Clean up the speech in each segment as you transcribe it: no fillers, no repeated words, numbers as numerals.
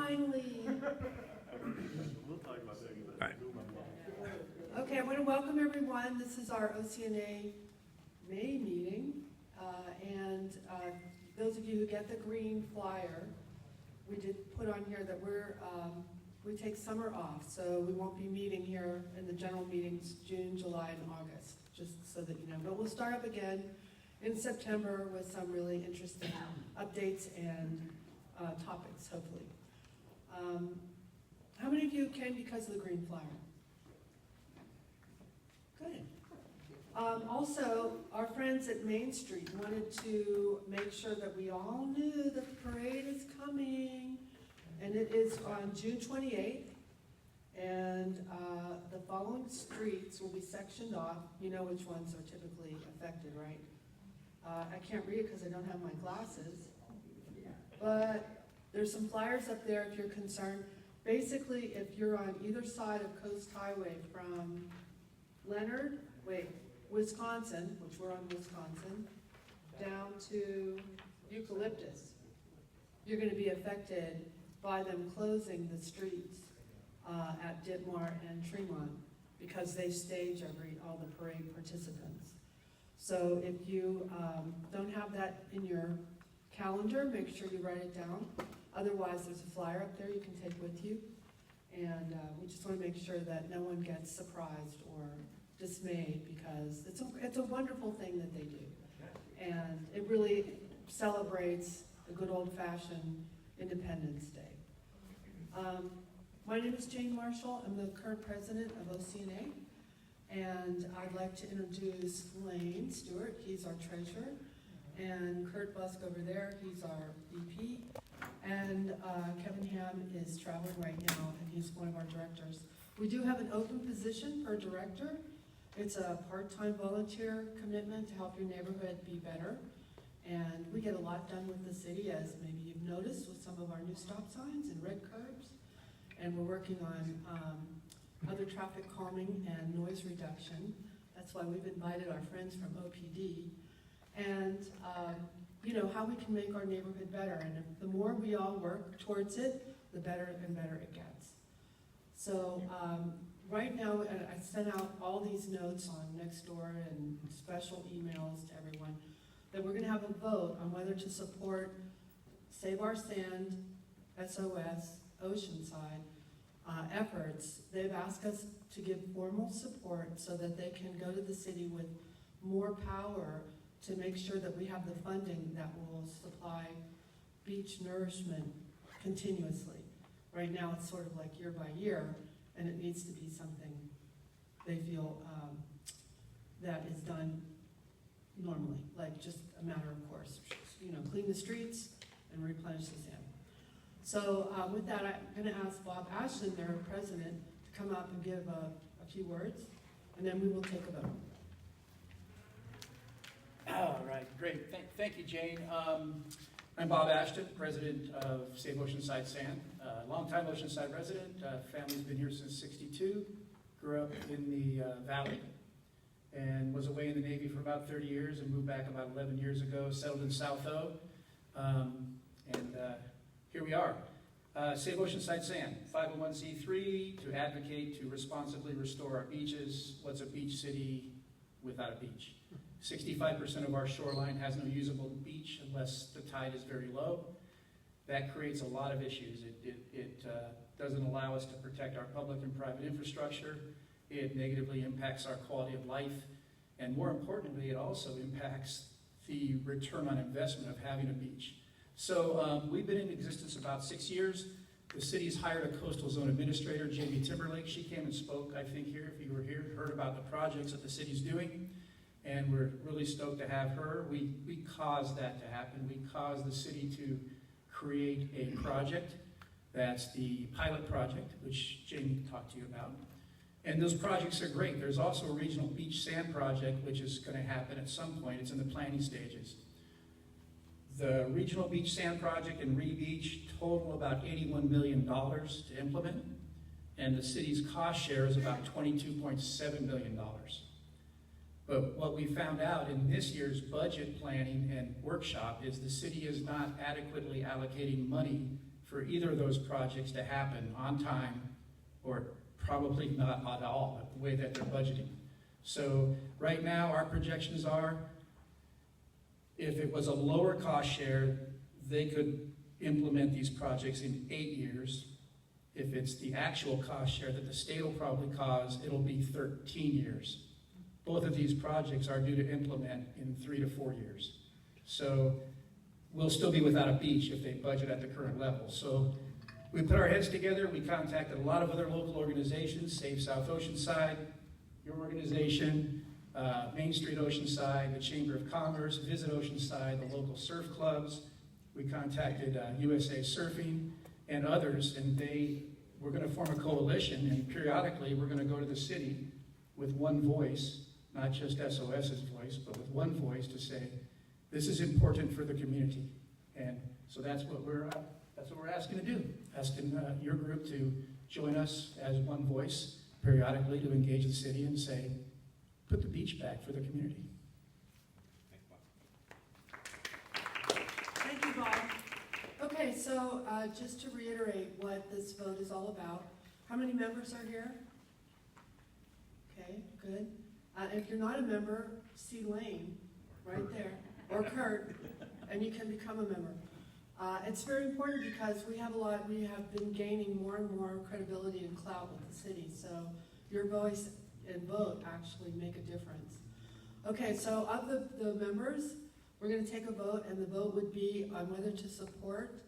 Finally. We'll talk about that. All right. Okay, I want to welcome everyone. This is our OCNA May meeting. Those of you who get the green flyer, we did put on here that we take summer off, so we won't be meeting here in the general meetings June, July, and August, just so that you know. But we'll start up again in September with some really interesting updates and topics, hopefully. How many of you came because of the green flyer? Good. Also, our friends at Main Street wanted to make sure that we all knew that the parade is coming, and it is on June 28th, and the following streets will be sectioned off. You know which ones are typically affected, right? I can't read it because I don't have my glasses, but there's some flyers up there if you're concerned. Basically, if you're on either side of Coast Highway from Wisconsin, which we're on Wisconsin, down to Eucalyptus, you're going to be affected by them closing the streets at Ditmar and Tremont because they stage all the parade participants. So if you don't have that in your calendar, make sure you write it down. Otherwise, there's a flyer up there you can take with you. And we just want to make sure that no one gets surprised or dismayed because it's a wonderful thing that they do. And it really celebrates the good old-fashioned Independence Day. My name is Jane Marshall. I'm the current president of OCNA. And I'd like to introduce Lane Stewart. He's our treasurer. And Kurt Busk over there, he's our VP. And Kevin Ham is traveling right now, and he's one of our directors. We do have an open position for director. It's a part-time volunteer commitment to help your neighborhood be better. And we get a lot done with the city, as maybe you've noticed, with some of our new stop signs and red curbs. And we're working on other traffic calming and noise reduction. That's why we've invited our friends from OPD. And you know, how we can make our neighborhood better. And the more we all work towards it, the better and better it gets. So right now, I sent out all these notes on Nextdoor and special emails to everyone that we're gonna have a vote on whether to support Save Our Sand, SOS, Oceanside efforts. They've asked us to give formal support so that they can go to the city with more power to make sure that we have the funding that will supply beach nourishment continuously. Right now, it's sort of like year by year, and it needs to be something they feel that is done normally, like just a matter of course. You know, clean the streets and replenish the sand. So with that, I'm going to ask Bob Ashton, their president, to come up and give a few words, and then we will take a vote. All right, great. Thank you, Jane. I'm Bob Ashton, president of Save Oceanside Sand, longtime Oceanside resident. Family's been here since '62. Grew up in the valley and was away in the Navy for about 30 years and moved back about 11 years ago, settled in South O. Here we are. Save Oceanside Sand, 501c3 to advocate to responsibly restore our beaches. What's a beach city without a beach? 65% of our shoreline has no usable beach unless the tide is very low. That creates a lot of issues. It doesn't allow us to protect our public and private infrastructure. It negatively impacts our quality of life. And more importantly, it also impacts the return on investment of having a beach. So we've been in existence about 6 years. The city's hired a coastal zone administrator, Jamie Timberlake. She came and spoke, I think, here, if you were here, heard about the projects that the city's doing. And we're really stoked to have her. We caused that to happen. We caused the city to create a project. That's the pilot project, which Jamie talked to you about. And those projects are great. There's also a regional beach sand project, which is going to happen at some point. It's in the planning stages. The regional beach sand project and Re-Beach total about $81 million to implement. And the city's cost share is about $22.7 million. But what we found out in this year's budget planning and workshop is the city is not adequately allocating money for for either of those projects to happen on time, or probably not at all, the way that they're budgeting. So right now, our projections are, if it was a lower cost share, they could implement these projects in 8 years. If it's the actual cost share that the state will probably cause, it'll be 13 years. Both of these projects are due to implement in 3 to 4 years. So we'll still be without a beach if they budget at the current level. So we put our heads together, we contacted a lot of other local organizations, Save South Oceanside, your organization, Main Street Oceanside, the Chamber of Commerce, Visit Oceanside, the local surf clubs. We contacted USA Surfing and others, and we're going to form a coalition, and periodically we're going to go to the city with one voice, not just SOS's voice, but with one voice to say, this is important for the community. And so that's what we're asking to do, asking your group to join us as one voice periodically to engage the city and say, put the beach back for the community. Thank you, Bob. Okay, so just to reiterate what this vote is all about, how many members are here? Okay, good. If you're not a member, see Lane right there, or Kurt, and you can become a member. It's very important because we have been gaining more and more credibility and clout with the city, so your voice and vote actually make a difference. Okay, so of the members, we're going to take a vote, and the vote would be on whether to support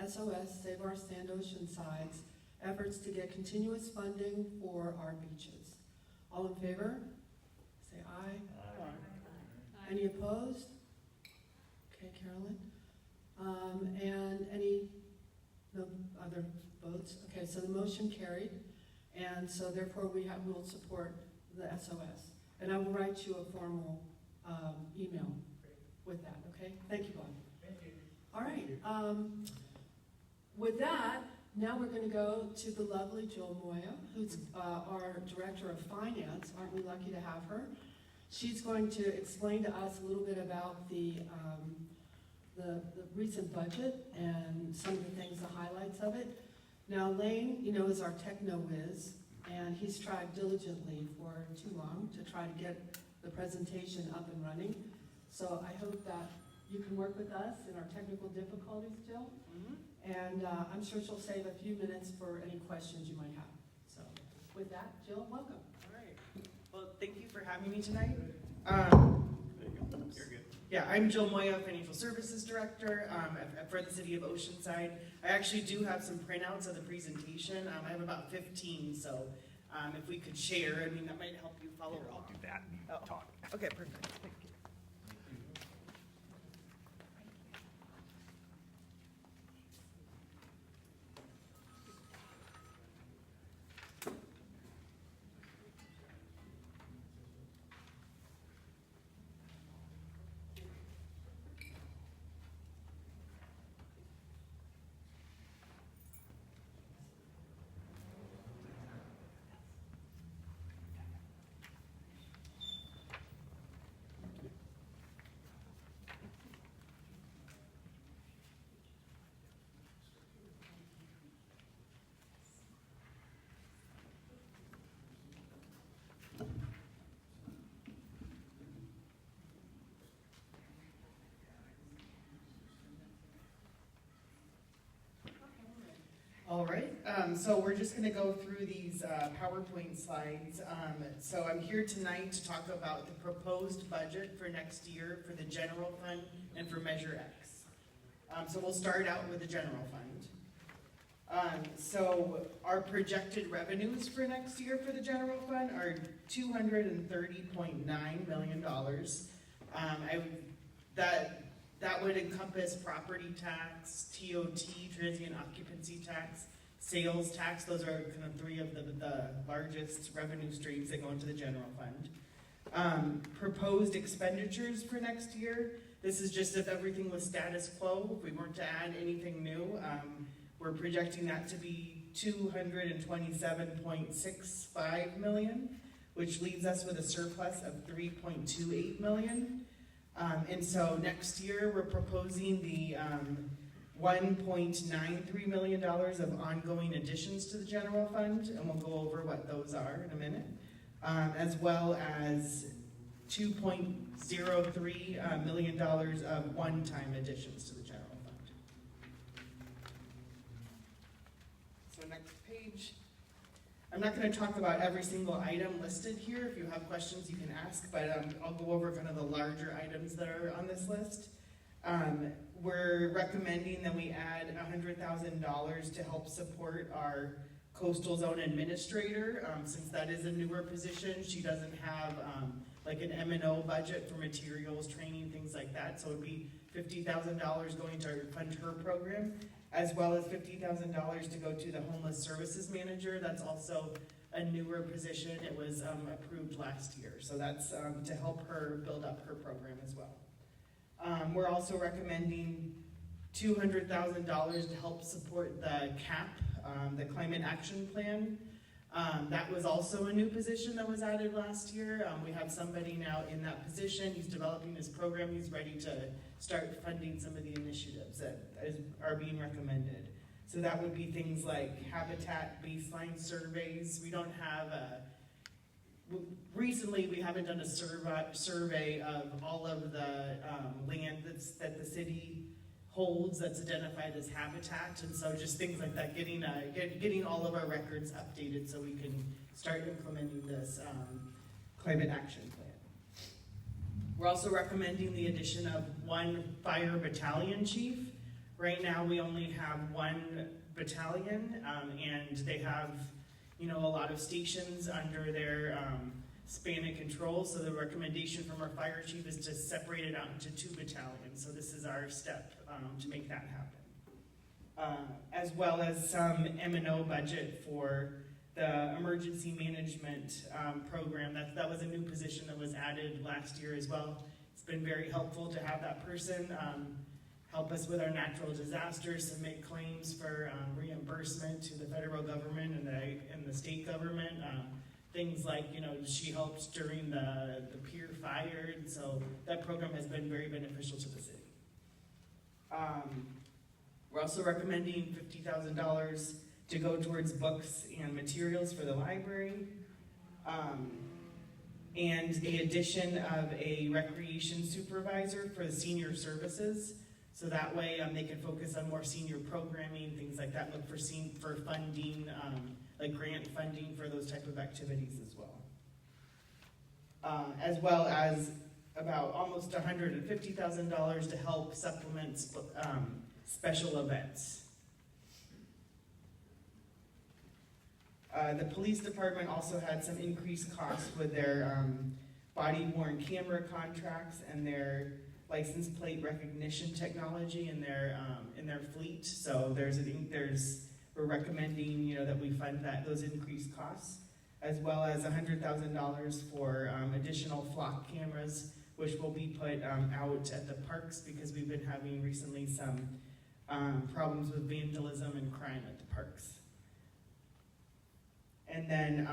SOS, Save Our Sand Oceanside's efforts to get continuous funding for our beaches. All in favor? Say aye. Aye. Any opposed? Okay, Carolyn. And no other votes? Okay, so the motion carried, and so therefore we'll support the SOS. And I will write you a formal email with that, okay? Thank you, Bob. Thank you. All right. With that, now we're going to go to the lovely Jill Moya, who's our Director of Finance. Aren't we lucky to have her? She's going to explain to us a little bit about the recent budget and some of the things, the highlights of it. Now, Lane, is our techno-whiz, and he's tried diligently for too long to try to get the presentation up and running. So I hope that you can work with us in our technical difficulties, Jill. And I'm sure she'll save a few minutes for any questions you might have. So with that, Jill, welcome. All right. Well, thank you for having me tonight. You're good. Yeah, I'm Jill Moya, Financial Services Director for the City of Oceanside. I actually do have some printouts of the presentation. I have about 15, so if we could share, that might help you follow along. I'll do that and talk. Okay, perfect. Thank you. All right, so we're just going to go through these PowerPoint slides. So I'm here tonight to talk about the proposed budget for next year for the general fund and for Measure X. So we'll start out with the general fund. So our projected revenues for next year for the general fund are $230.9 million. That would encompass property tax, TOT, transient occupancy tax, sales tax. Those are kind of three of the largest revenue streams that go into the general fund. Proposed expenditures for next year. This is just if everything was status quo, if we weren't to add anything new. We're projecting that to be $227.65 million, which leaves us with a surplus of $3.28 million. And so next year we're proposing $1.93 million of ongoing additions to the general fund, and we'll go over what those are in a minute, as well as $2.03 million of one-time additions to the general fund. So next page. I'm not going to talk about every single item listed here. If you have questions, you can ask, but I'll go over kind of the larger items that are on this list. We're recommending that we add $100,000 to help support our coastal zone administrator, since that is a newer position. She doesn't have like an M&O budget for materials, training, things like that. So it would be $50,000 going to fund her program, as well as $50,000 to go to the homeless services manager. That's also a newer position. It was approved last year. So that's to help her build up her program as well. We're also recommending $200,000 to help support the CAP, the Climate Action Plan. That was also a new position that was added last year. We have somebody now in that position. He's developing his program. He's ready to start funding some of the initiatives that are being recommended. So that would be things like habitat baseline surveys. We don't have recently we haven't done a survey of all of the land that the city holds that's identified as habitat, and so just things like that, getting all of our records updated so we can start implementing this climate action plan. We're also recommending the addition of one fire battalion chief. Right now we only have one battalion, and they have a lot of stations under their span of control, so the recommendation from our fire chief is to separate it out into 2 battalions. So this is our step to make that happen. As well as some M&O budget for the emergency management program. That was a new position that was added last year as well. It's been very helpful to have that person help us with our natural disasters, submit claims for reimbursement to the federal government and the state government. Things like, she helped during the Pier fire, and so that program has been very beneficial to the city. We're also recommending $50,000 to go towards books and materials for the library, and the addition of a recreation supervisor for the senior services. So that way they can focus on more senior programming, things like that, look for funding, like grant funding for those type of activities as well. As well as about almost $150,000 to help supplement special events. The police department also had some increased costs with their body-worn camera contracts and their license plate recognition technology in their fleet. So we're recommending that we fund those increased costs, as well as $100,000 for additional flock cameras, which will be put out at the parks because we've been having recently some problems with vandalism and crime at the parks. And then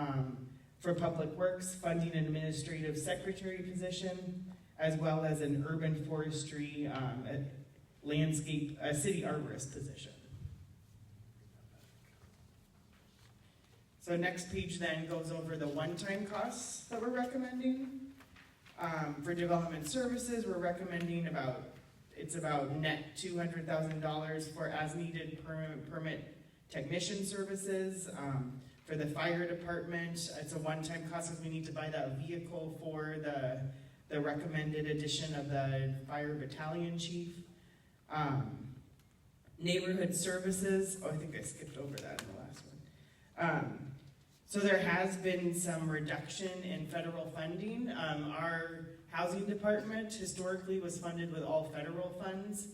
for Public Works, funding an administrative secretary position, as well as an urban forestry city arborist position. So next page then goes over the one-time costs that we're recommending. For development services, we're recommending about net $200,000 for as-needed permit technician services. For the fire department, it's a one-time cost because we need to buy that vehicle for the recommended addition of the fire battalion chief. Neighborhood services, I think I skipped over that in the last one. So there has been some reduction in federal funding. Our housing department historically was funded with all federal funds,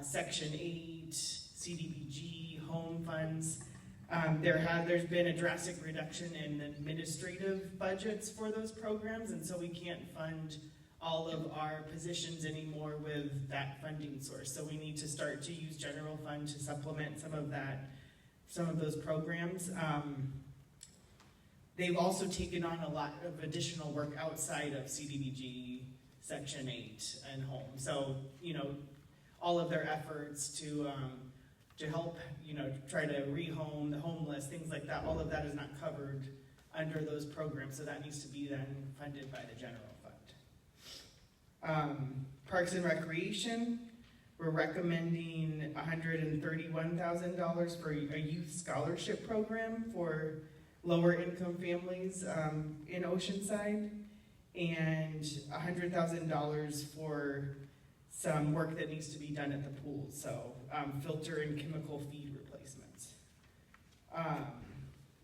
Section 8, CDBG, home funds. There's been a drastic reduction in administrative budgets for those programs, and so we can't fund all of our positions anymore with that funding source. So we need to start to use general fund to supplement some of those programs. They've also taken on a lot of additional work outside of CDBG, Section 8, and home. So, all of their efforts to help, try to rehome the homeless, things like that. All of that is not covered under those programs, so that needs to be then funded by the general fund. Parks and Recreation, we're recommending $131,000 for a youth scholarship program for lower income families in Oceanside, and $100,000 for some work that needs to be done at the pool, so filter and chemical feed replacements.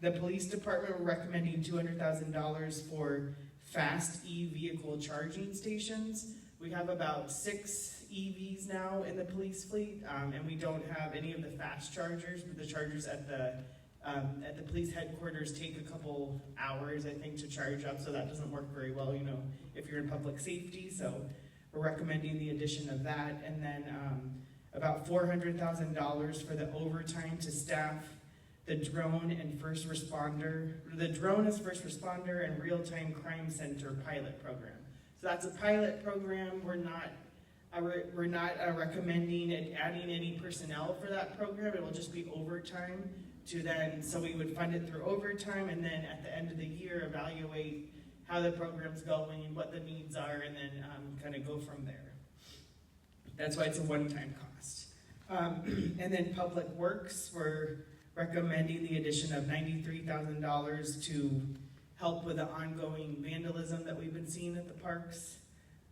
The police department, we're recommending $200,000 for fast e-vehicle charging stations. We have about 6 EVs now in the police fleet, and we don't have any of the fast chargers, but the chargers at the police headquarters take a couple hours, I think, to charge up, so that doesn't work very well, if you're in public safety, so we're recommending the addition of that, and then about $400,000 for the overtime to staff the drone as first responder and real-time crime center pilot program. So that's a pilot program. We're not recommending adding any personnel for that program. It will just be overtime so we would fund it through overtime, and then at the end of the year evaluate how the program's going, what the needs are, and then kind of go from there. That's why it's a one-time cost. And then Public Works, we're recommending the addition of $93,000 to help with the ongoing vandalism that we've been seeing at the parks,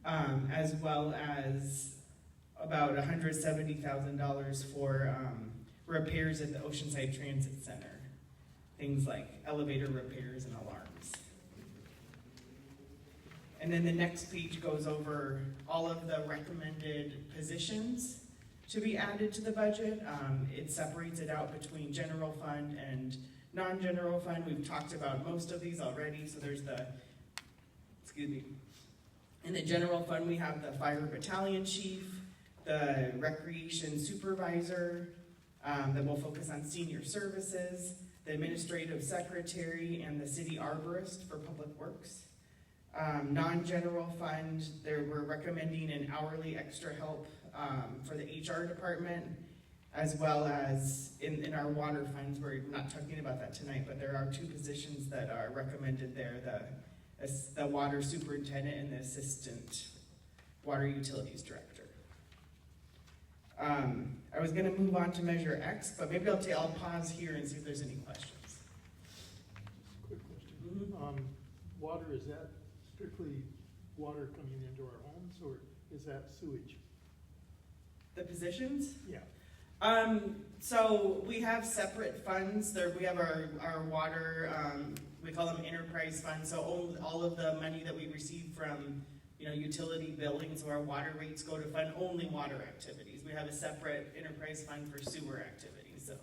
as well as about $170,000 for repairs at the Oceanside Transit Center, things like elevator repairs and alarms. And then the next page goes over all of the recommended positions to be added to the budget. It separates it out between general fund and non-general fund. We've talked about most of these already, so there's in the general fund we have the fire battalion chief, the recreation supervisor, that will focus on senior services, the administrative secretary, and the city arborist for public works. Non-general fund, we're recommending an hourly extra help for the HR department, as well as in our water funds. We're not talking about that tonight, but there are 2 positions that are recommended there, the water superintendent and the assistant water utilities director. I was going to move on to Measure X, but maybe I'll pause here and see if there's any questions. Quick question. Water, is that strictly water coming into our homes, or is that sewage? The positions? Yeah. So we have separate funds. We have our water, we call them enterprise funds. So all of the money that we receive from utility billing, so our water rates go to fund only water activities. We have a separate enterprise fund for sewer activities. So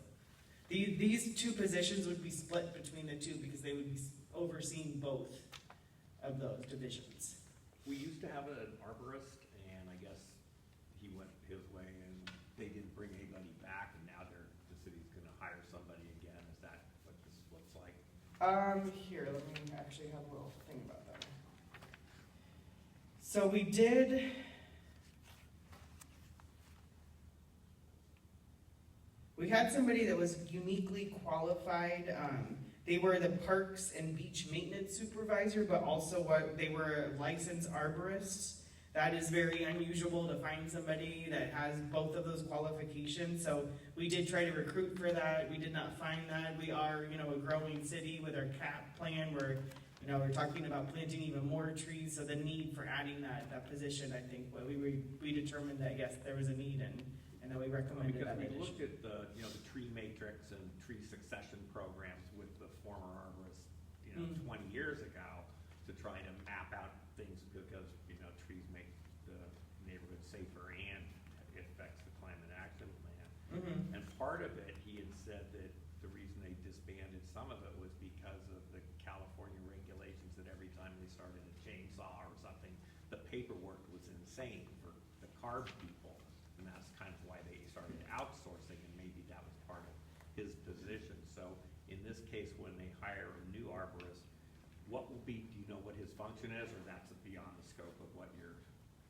these 2 positions would be split between the 2 because they would be overseeing both of those divisions. We used to have an arborist, and I guess he went his way, and they didn't bring anybody back, and now the city's going to hire somebody again. Is that what this looks like? Here, let me actually have a little thing about that. So we had somebody that was uniquely qualified. They were the parks and beach maintenance supervisor, but also they were licensed arborists. That is very unusual to find somebody that has both of those qualifications. So we did try to recruit for that. We did not find that. We are, a growing city with our CAP plan. We're talking about planting even more trees. So the need for adding that position, I think, we determined that yes, there was a need, and then we recommended Because that we addition. looked at the tree matrix and tree succession programs with the former arborist, 20 years ago to try to map out things because, trees make the neighborhood safer and it affects the climate action plan. Mm-hmm. And part of it, he had said that the reason they disbanded some of it was because of the California regulations that every time they started a chainsaw or something, the paperwork was insane for the carb people. And that's kind of why they started outsourcing, and maybe that was part of his position. So in this case, when they hire a new arborist, do you know what his function is, or that's beyond the scope of what you're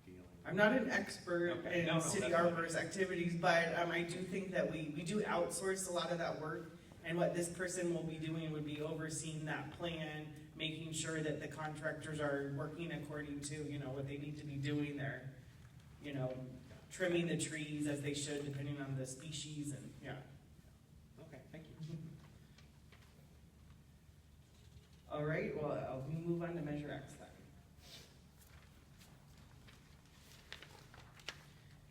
dealing with? I'm not an expert Okay. in No, city that's fine. arborist activities, but I do think that we do outsource a lot of that work. And what this person will be doing would be overseeing that plan, making sure that the contractors are working according to, you know, what they need to be doing there. You know, trimming the trees as they should, depending on the species, and, yeah. Okay, thank you. All right, well, I'll move on to Measure X then.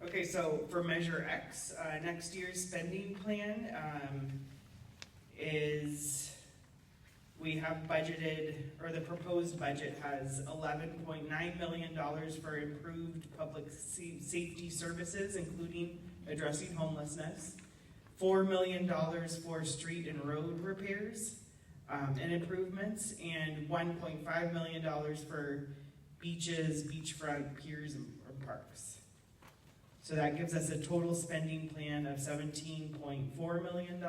Okay, so for Measure X, next year's spending plan is, we have budgeted, or the proposed budget has $11.9 million for improved public safety services, including addressing homelessness, $4 million for street and road repairs and improvements, and $1.5 million for beaches, beachfront, piers, and parks. So that gives us a total spending plan of $17.4 million.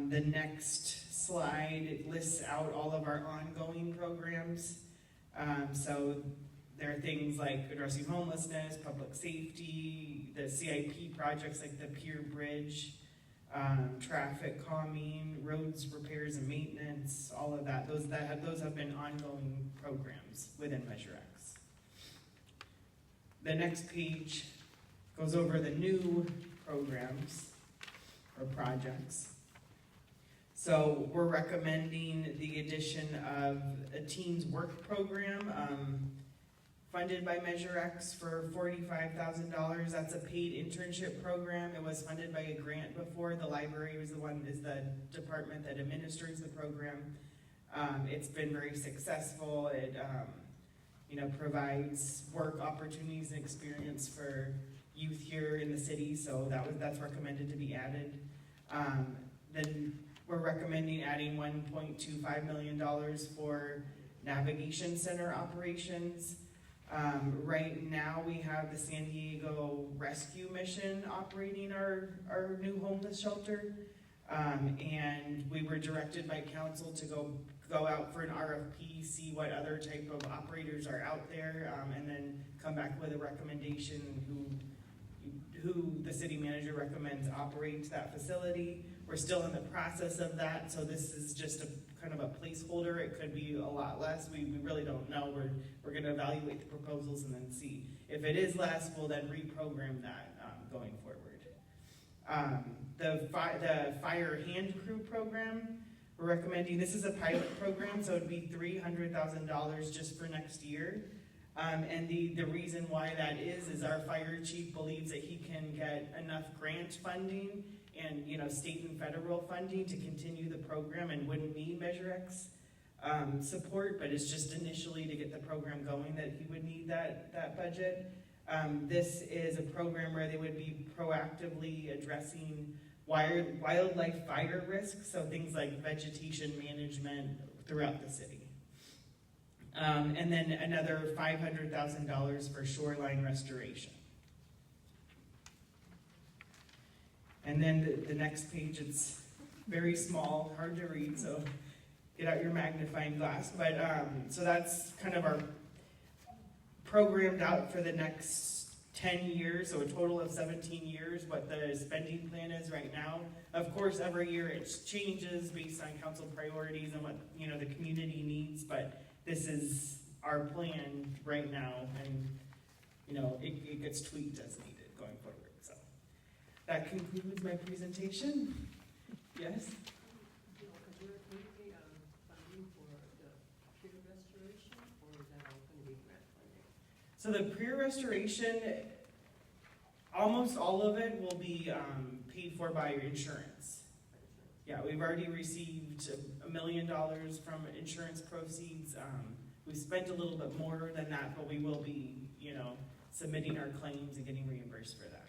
The next slide, it lists out all of our ongoing programs. So there are things like addressing homelessness, public safety, the CIP projects like the Pier Bridge, traffic calming, roads repairs and maintenance, all of that. Those have been ongoing programs within Measure X. The next page goes over the new programs or projects. So we're recommending the addition of a Teens Work program funded by Measure X for $45,000. That's a paid internship program. It was funded by a grant before. The library is the department that administers the program. It's been very successful. It provides work opportunities and experience for youth here in the city. So that's recommended to be added. Then we're recommending adding $1.25 million for navigation center operations. Right now we have the San Diego Rescue Mission operating our new homeless shelter. And we were directed by council to go out for an RFP, see what other type of operators are out there, and then come back with a recommendation who the city manager recommends operates that facility. We're still in the process of that, so this is just a kind of a placeholder. It could be a lot less. We really don't know. We're going to evaluate the proposals and then see. If it is less, we'll then reprogram that going forward. The fire hand crew program, we're recommending, this is a pilot program, so it'd be $300,000 just for next year. And the reason why that is our fire chief believes that he can get enough grant funding and state and federal funding to continue the program and wouldn't need Measure X support, but it's just initially to get the program going that he would need that budget. This is a program where they would be proactively addressing wildlife fire risks, so things like vegetation management throughout the city. And then another $500,000 for shoreline restoration. And then the next page, it's very small, hard to read, so get out your magnifying glass. But so that's kind of our programmed out for the next 10 years, so a total of 17 years, what the spending plan is right now. Of course, every year it changes based on council priorities and what the community needs, but this is our plan right now, and it gets tweaked as needed going forward. So that concludes my presentation. Yes? Because we're currently funding for the pier restoration, or is that all going to be grant funding? So the pier restoration, almost all of it will be paid for by insurance. Yeah, we've already received $1 million from insurance proceeds. We've spent a little bit more than that, but we will be, submitting our claims and getting reimbursed for that.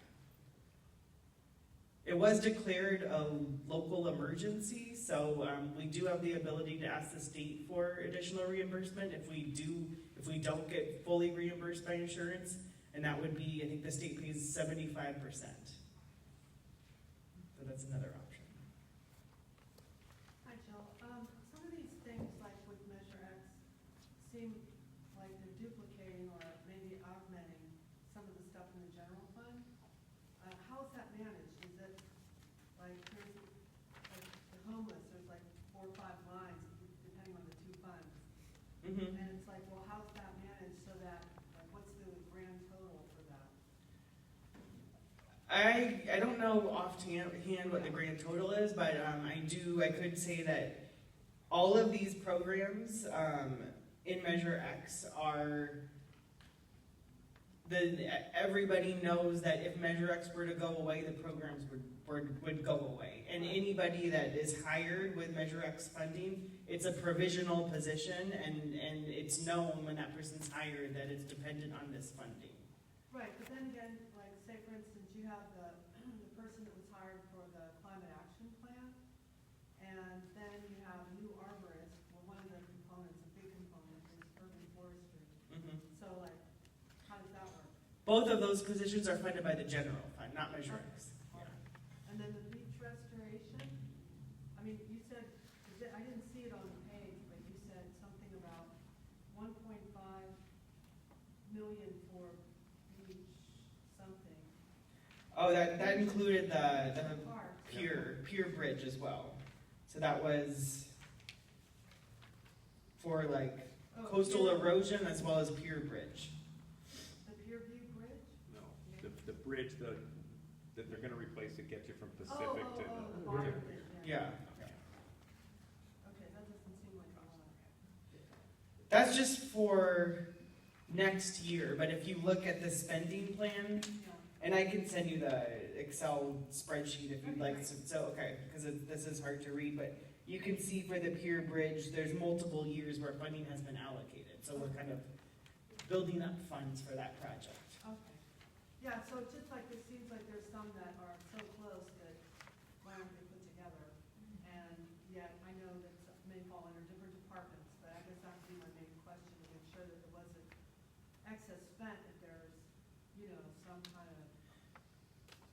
It was declared a local emergency, so we do have the ability to ask the state for additional reimbursement if we don't get fully reimbursed by insurance, and that would be, I think the state pays 75%. So that's another option. Hi, Jill. Some of these things, like with Measure X, seem like they're duplicating or maybe augmenting Mhm. And it's like, well, how's that managed so that, like, what's the grand total for that? I don't know offhand what the grand total is, but I could say that all of these programs in Measure X are everybody knows that if Measure X were to go away, the programs would go away. And anybody that is hired with Measure X funding, it's a provisional position, and it's known when that person's hired that it's dependent on this funding. Right, but then again, like, say for instance, you have the person that was hired for the climate action plan, and then you have a new arborist, well, one of the components, a big component, is urban forestry. Mhm. So like, how does that work? Both of those positions are funded by the general fund, not Measure X. Yeah. And then the beach restoration, I mean, you said, I didn't see it on the page, but you said something about 1.5 million for beach something. Oh, that included the Park. pier bridge as well. So that was for like Oh, coastal pier- erosion as well as pier bridge. The Pier View Bridge? No, the bridge that they're gonna replace to get you from Pacific Oh, to the the. barn Right. bridge, Yeah. Okay, that doesn't seem like a lot. That's just for next year, but if you look at the spending plan, Yeah. and I can send you the Excel spreadsheet if you'd like, so, okay, because this is hard to read, but you can see for the pier bridge, there's multiple years where funding has been allocated, so we're kind of building up funds for that project. Okay. Yeah, so it's just like, it seems like there's some that are so close that why aren't they put together? And yet, I know that some may fall under different departments, but I guess that would be my main question, to make sure that there wasn't excess spent if there's, you know, some kind of.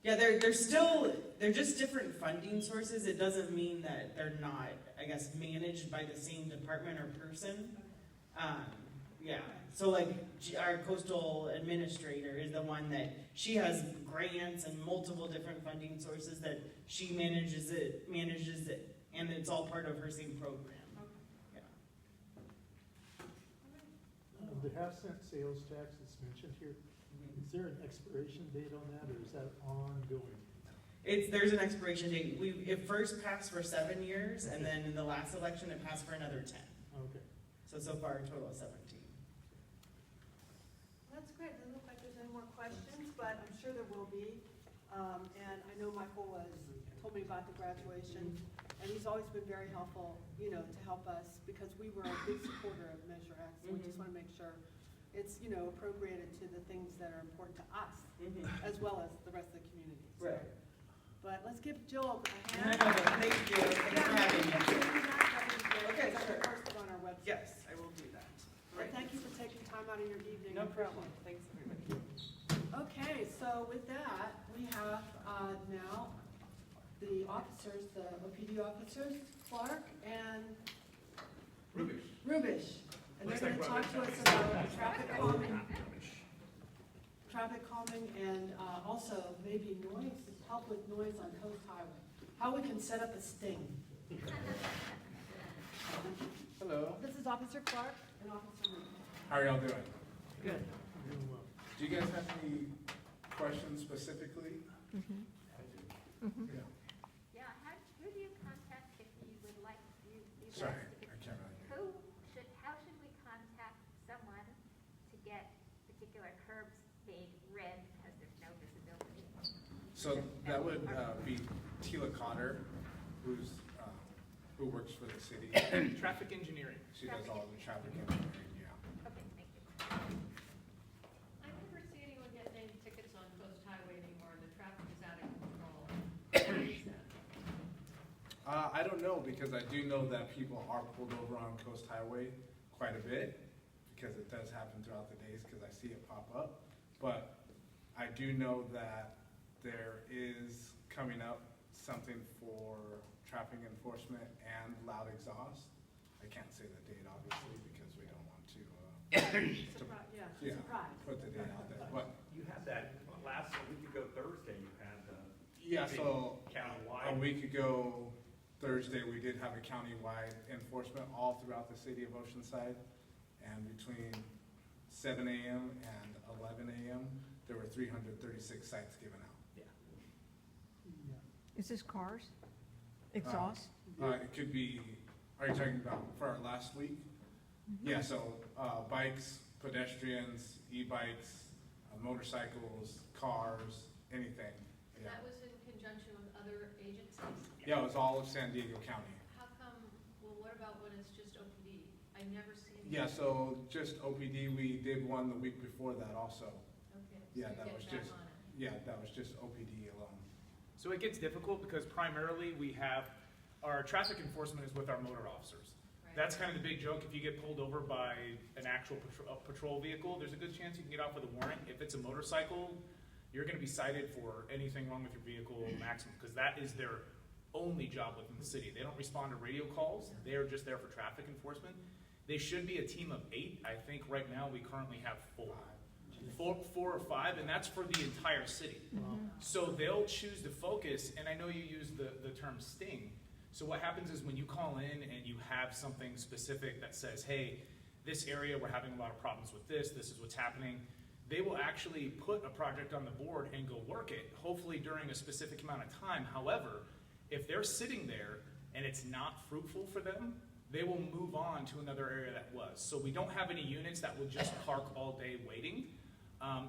Yeah, they're just different funding sources. It doesn't mean that they're not, I guess, managed by the same department or person. Yeah, so like our coastal administrator is the one that, she has grants and multiple different funding sources that she manages it, and it's all part of her same program. Yeah. The half-cent sales tax that's mentioned here, is there an expiration date on that, or is that ongoing? There's an expiration date. It first passed for 7 years, and then in the last election, it passed for another 10. Okay. So far, a total of 17. That's great, doesn't look like there's any more questions, but I'm sure there will be. And I know Michael told me about the graduation, and he's always been very helpful, you know, to help us, because we were a big supporter of Measure X. We just want to make sure it's, you know, appropriated to the things that are important to us, as well as the rest of the community. So- Right. But let's give Jill a No, hand. thank you. Thanks for having me. Okay, Okay, sure. Posted on our website. Yes, I will do that. Well, thank you for taking time out of your evening. No problem. Thanks, everybody. Okay, so with that, we have now the officers, the OPD officers, Clark and Rubish. And they're gonna talk to us about traffic calming and also maybe noise, help with noise on Coast Highway. How we can set up a sting. Hello, This is Officer Clark and Officer Rubish. how are y'all doing? Good. Doing well. Do you guys have any questions specifically? Yeah. Yeah, who do you contact if you would like these Sorry, lights to I be? can't really. How should we contact someone to get particular curbs made red because there's no visibility? So that would be Tila Cotter, who works for the city. Traffic engineering. She does all the traffic engineering, yeah. Okay, thank you. I never see anyone getting any tickets on Coast Highway anymore, the traffic is out of control. Why is that? I don't know, because I do know that people are pulled over on Coast Highway quite a bit, because it does happen throughout the days, because I see it pop up. But I do know that there is coming up something for traffic enforcement and loud exhaust. I can't say the date, obviously, because we don't want to, Surprise, yeah, yeah, surprise. put the date out there. But, You had that last week ago Thursday, you had yeah, so a countywide. week ago, Thursday, we did have a countywide enforcement all throughout the city of Oceanside. And between 7 a.m. and 11 a.m., there were 336 sites given out. Is this cars? Exhaust? It could be, are you talking about for our last week? Yeah, so bikes, pedestrians, e-bikes, motorcycles, cars, anything. And that was in conjunction with other agencies? Yeah, it was all of San Diego County. How come, well, what about when it's just OPD? I never seen. Yeah, so just OPD, we did one the week before that also. Okay. Yeah, so that you was get back just, on it. yeah, that was just OPD alone. So it gets difficult because primarily we have, our traffic enforcement is with our motor officers. Right. That's kind of the big joke. If you get pulled over by an actual patrol vehicle, there's a good chance you can get off with a warrant. If it's a motorcycle, you're gonna be cited for anything wrong with your vehicle maximum, because that is their only job within the city. They don't respond to radio calls. They're just there for traffic enforcement. They should be a team of 8. I think right now we currently have 4 or 5, and that's for the entire city. So they'll choose to focus, and I know you use the term sting. So what happens is when you call in and you have something specific that says, hey, this area, we're having a lot of problems with this is what's happening, they will actually put a project on the board and go work it, hopefully during a specific amount of time. However, if they're sitting there and it's not fruitful for them, they will move on to another area that was. So we don't have any units that will just park all day waiting.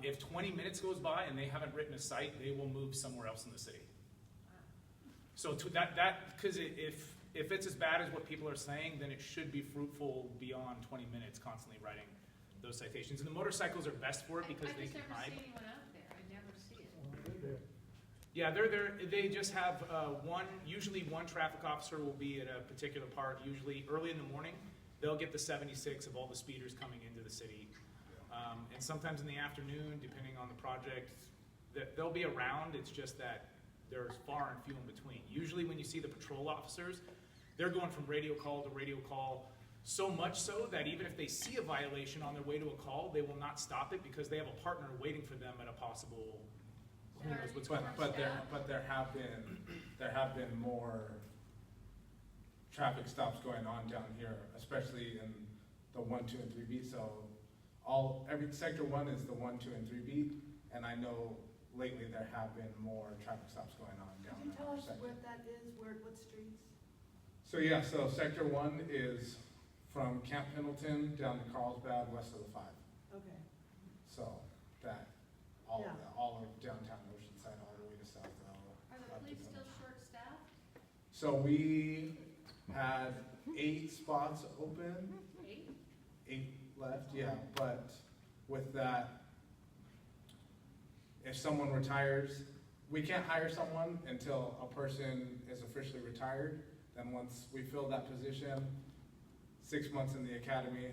If 20 minutes goes by and they haven't written a site, they will move somewhere else in the city. So to because if it's as bad as what people are saying, then it should be fruitful beyond 20 minutes constantly writing those citations. And the motorcycles are best for it because they can hide. I just never see anyone out there. I never see it. Yeah, they just have usually one traffic officer will be at a particular part, usually early in the morning. They'll get the 76 of all the speeders coming into the city. And sometimes in the afternoon, depending on the project, they'll be around. It's just that there's far and few in between. Usually when you see the patrol officers, they're going from radio call to radio call, so much so that even if they see a violation on their way to a call, they will not stop it because they have a partner waiting for them at a possible, who knows what's going on. But there have been more traffic stops going on down here, especially in the 1, 2, and 3 beat. So every sector 1 is the 1, 2, and 3 beat, and I know lately there have been more traffic stops going on down Could you in tell our us sector. where that is, what streets? So yeah, so sector 1 is from Camp Pendleton down to Carlsbad, west of the 5. Okay. So that all Yeah. of downtown Oceanside, all the way to Southville. Are the police still short-staffed? So we had 8 spots open, 8 left, yeah, but with that, if someone retires, we can't hire someone until a person is officially retired. Then once we fill that position, 6 months in the academy,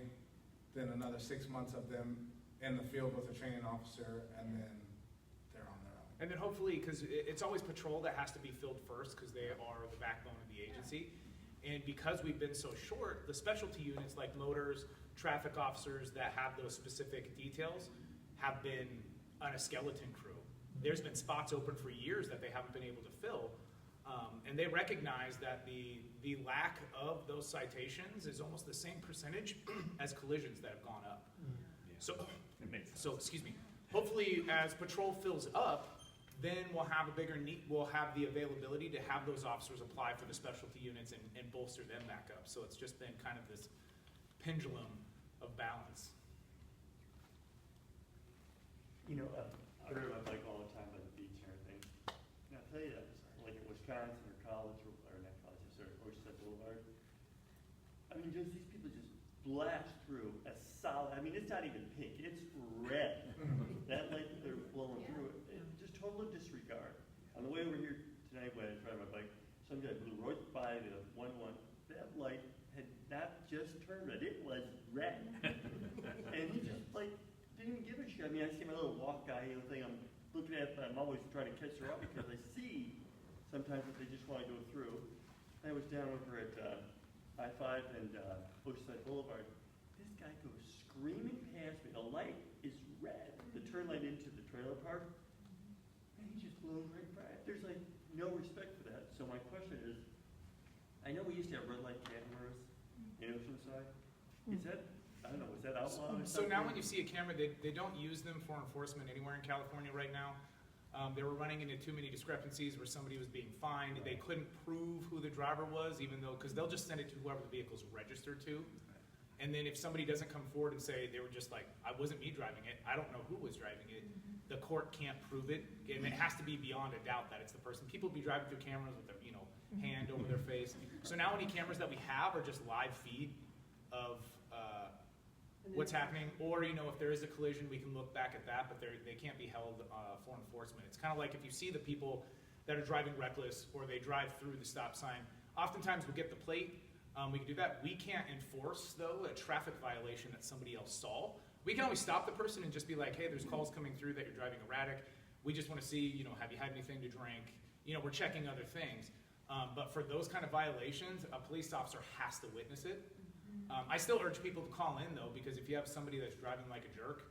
then another 6 months of them in the field with a training officer, and then they're on their own. And then hopefully, because it's always patrol that has to be filled first because they are the backbone of the agency. And because we've been so short, the specialty units like motors, traffic officers that have those specific details have been on a skeleton crew. There's been spots open for years that they haven't been able to fill. And they recognize that the lack of those citations is almost the same percentage as collisions that have gone up. So, It makes sense. so excuse me. Hopefully, as patrol fills up, then we'll have a bigger need. We'll have the availability to have those officers apply for the specialty units and bolster them back up. So it's just been kind of this pendulum of balance. You know, I ride my bike all the time by the beach and everything. And I'll tell you, like at Wisconsin or college, or not college, sorry, Oceanside Boulevard, I mean, just these people just blast through a solid, I mean, it's not even pink, it's red. That light that they're blowing through, just total disregard. On the way over here tonight when I was riding my bike, some guy blew right by the 1-1. That light had not just turned red, it was red. And he just like, didn't even give a shit. I mean, I see my little walk guy, thing I'm looking at, but I'm always trying to catch her up because I see sometimes that they just want to go through. I was down over at I-5 and Oceanside Boulevard. This guy goes screaming past me. The light is red, the turn light into the trailer park, and he just blew right by it. There's like no respect for that. So my question is, I know we used to have red light cameras in Oceanside. Is that I don't know, was that outlawed or So something? now when you see a camera, they don't use them for enforcement anywhere in California right now. They were running into too many discrepancies where somebody was being fined. They couldn't prove who the driver was, even though, because they'll just send it to whoever the vehicle's registered to. And then if somebody doesn't come forward and say, they were just like, I wasn't me driving it, I don't know who was driving it, the court can't prove it. And it has to be beyond a doubt that it's the person. People be driving through cameras with their, hand over their face. So now any cameras that we have are just live feed of, what's happening, or if there is a collision, we can look back at that, but they can't be held for enforcement. It's kind of like if you see the people that are driving reckless, or they drive through the stop sign. Oftentimes we'll get the plate, we can do that. We can't enforce, though, a traffic violation that somebody else saw. We can always stop the person and just be like, hey, there's calls coming through that you're driving erratic. We just want to see, have you had anything to drink? We're checking other things. But for those kind of violations, a police officer has to witness it. I still urge people to call in, though, because if you have somebody that's driving like a jerk,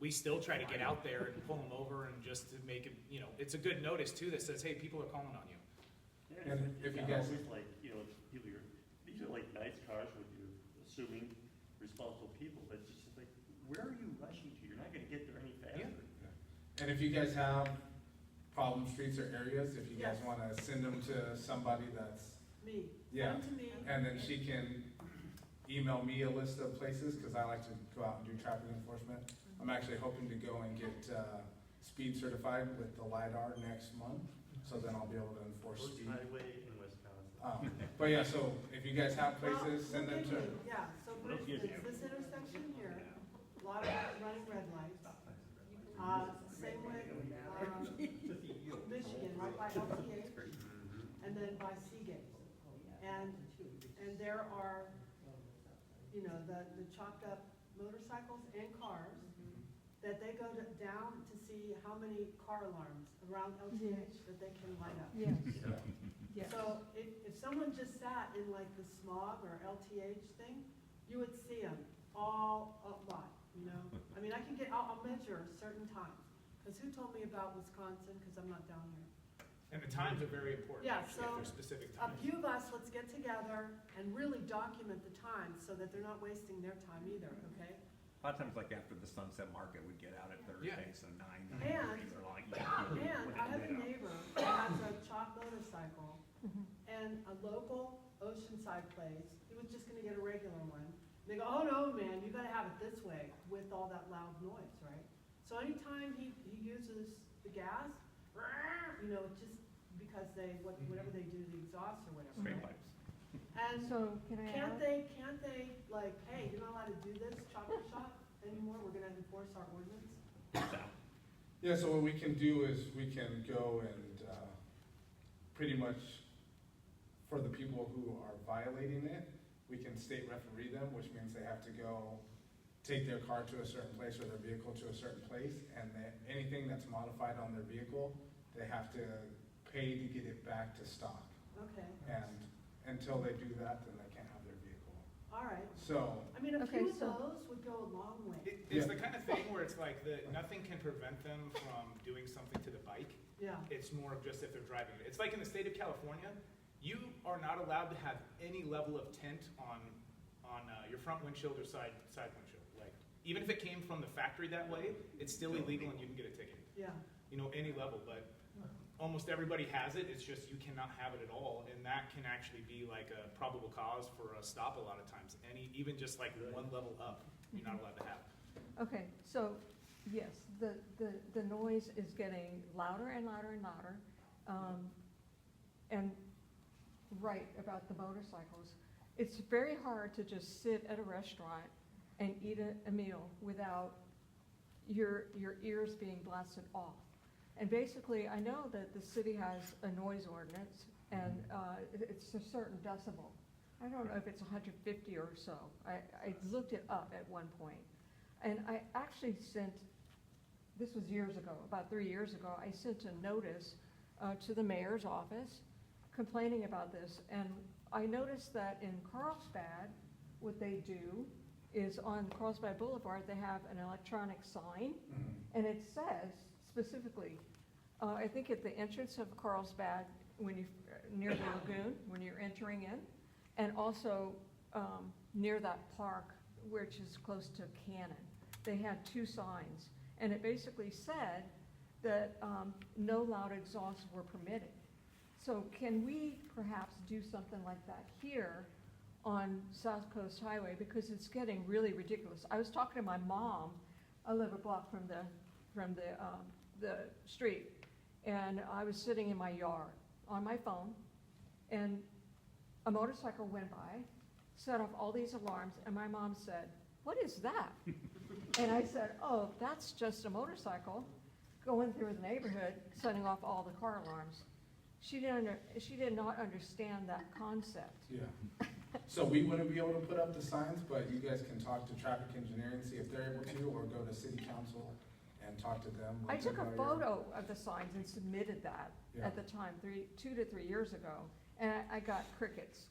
we still try to get out there and pull them over, and just to make it, it's a good notice, too, that says, hey, people are calling on you. Yeah, And if you guys- always like, people these are like nice cars with you, assuming responsible people, but it's just like, where are you rushing to? You're not gonna get there any faster. And if you guys have problem streets or areas, if you guys Yes. wanna send them to somebody that's, Me. yeah, Send to me. and then she can email me a list of places, cause I like to go out and do traffic enforcement. I'm actually hoping to go and get, speed certified with the LiDAR next month, so then I'll be able to enforce First speed. highway in Wisconsin. But yeah, so if you guys have Well, places, send them we'll to. give you- Yeah, so for We'll give instance, you. this intersection here, a lot of running red lights. Same with, Michigan, right by LTA, and then by Seagate. And there are, the chalked up motorcycles and cars that they go down to see how many car alarms around LTH that they can light up. Yes, yes. So if someone just sat in like the smog or LTH thing, you would see them all a lot, I mean, I'll measure certain times. Because who told me about Wisconsin, because I'm not down here. And the times are very important, Yeah, actually, if so there's specific A times. few of us, let's get together and really document the times so that they're not wasting their time either, okay? A lot of times, like after the Sunset Market, we'd get out at Thursday, so 9:30, they're like, And I have a neighbor who has a chalk motorcycle and a local Oceanside place, he was just gonna get a regular one. And they go, oh no, man, you gotta have it this way with all that loud noise, right? So anytime he uses the gas, just because whatever they do to the exhaust or whatever. straight right? pipes. And So can I can't add? they like, hey, you're not allowed to do this chopper shop anymore, we're gonna enforce our ordinance? Yeah, so what we can do is we can go and, pretty much, for the people who are violating it, we can state referee them, which means they have to go take their car to a certain place or their vehicle to a certain place, and then anything that's modified on their vehicle, they have to pay to get it back to stock. Okay, And until they do that, then they can't have their vehicle. all right. So, I mean, a Okay, few of so- those would go a long way. It's the kind of thing where it's like, nothing can prevent them from doing something to the bike. Yeah, It's more of just if they're driving it. It's like in the state of California, you are not allowed to have any level of tint on your front windshield or side windshield. Like, even if it came from the factory that way, it's still illegal and you can get a ticket. yeah. Any level, but almost everybody has it. It's just you cannot have it at all, and that can actually be like a probable cause for a stop a lot of times. Even just like one level up, you're not allowed to have. Okay, so, yes, the noise is getting louder and louder and louder. And right about the motorcycles. It's very hard to just sit at a restaurant and eat a meal without your ears being blasted off. And basically, I know that the city has a noise ordinance, and it's a certain decibel. I don't know if it's 150 or so. I looked it up at one point. And I actually sent, this was years ago, about 3 years ago, I sent a notice to the mayor's office complaining about this. And I noticed that in Carlsbad, what they do is on Carlsbad Boulevard, they have an electronic sign, and it says specifically, I think at the entrance of Carlsbad, when you near the lagoon, when you're entering in, and also near that park, which is close to Cannon. They had 2 signs, and it basically said that no loud exhausts were permitted. So can we perhaps do something like that here on South Coast Highway, because it's getting really ridiculous. I was talking to my mom, I live a block from the street, and I was sitting in my yard on my phone, and a motorcycle went by, set off all these alarms, and my mom said, "What is that?" And I said, "Oh, that's just a motorcycle going through the neighborhood, setting off all the car alarms." She did not understand that concept. Yeah. So we wouldn't be able to put up the signs, but you guys can talk to traffic engineering, see if they're able to, or go to city council and talk to them. I let took them a know you're- photo of the signs and submitted that Yeah. at the time, 2 to 3 years ago, and I got crickets.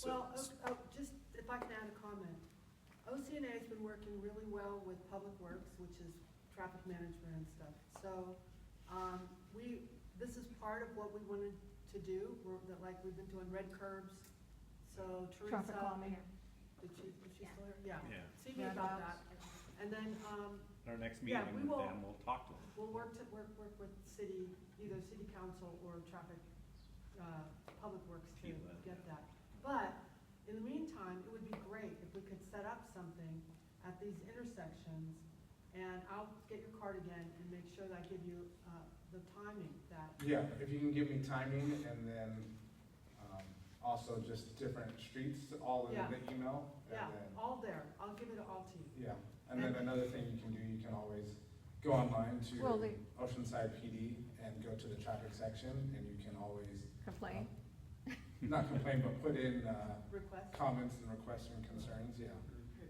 Well, just if I can add a comment. OCNA has been working really well with Public Works, which is traffic management and stuff. So, this is part of what we wanted to do. We've been doing red curbs. So Teresa. Traffic calming. Was she still here? Yeah. Yeah. See me Yeah, about that that. And then, Our next Yeah, meeting we with will- them, we'll talk to them. we'll work with either city council or traffic, public works to Keep that. get that. But in the meantime, it would be great if we could set up something at these intersections, and I'll get your card again and make sure that I give you, the timing that, Yeah, if you can give me timing and then, also just different streets, all in Yeah. the email. yeah, And then, all there. I'll give it all to you. yeah, and then another thing you can do, you can always go online to Well, Oceanside PD and go to the traffic section, and you can always, Complain. not complain, but put in, Request? comments and requests and concerns, yeah.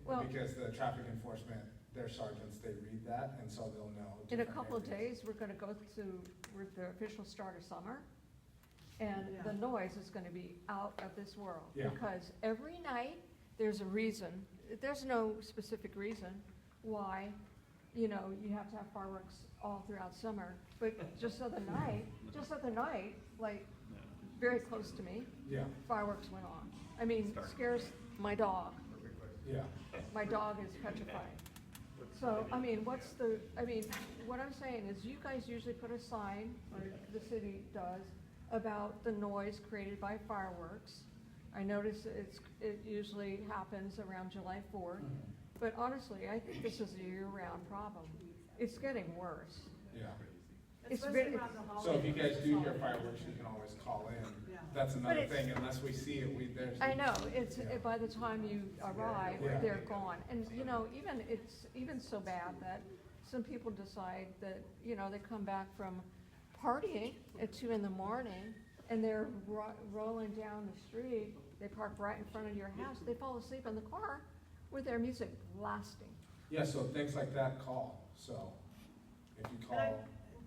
Well, Because the traffic enforcement, their sergeants, they read that, and so they'll know. in a different couple of areas. days, we're gonna go to the official start of summer, and Yeah. the noise is gonna be out of this world. Yeah. Because every night, there's a reason, there's no specific reason why, you have to have fireworks all throughout summer, but just the other night, like, very close to me, Yeah, fireworks went on. I mean, scares my dog. yeah, My dog is petrified. So, what I'm saying is you guys usually put a sign, or the city does, about the noise created by fireworks. I notice it usually happens around July 4th, but honestly, I think this is a year-round problem. It's getting worse. yeah. It's Especially very- around the holidays. So if you guys do hear Holidays. fireworks, you can always call in. Yeah. That's another it's- thing, unless we see it, there's. I know, Yeah. by the time you arrive, Yeah. they're gone. And, it's even so bad that some people decide that, they come back from partying at 2 in the morning, and they're rolling down the street, they park right in front of your house, they fall asleep in the car with their music blasting. Yeah, so things like that, call, so if you And call,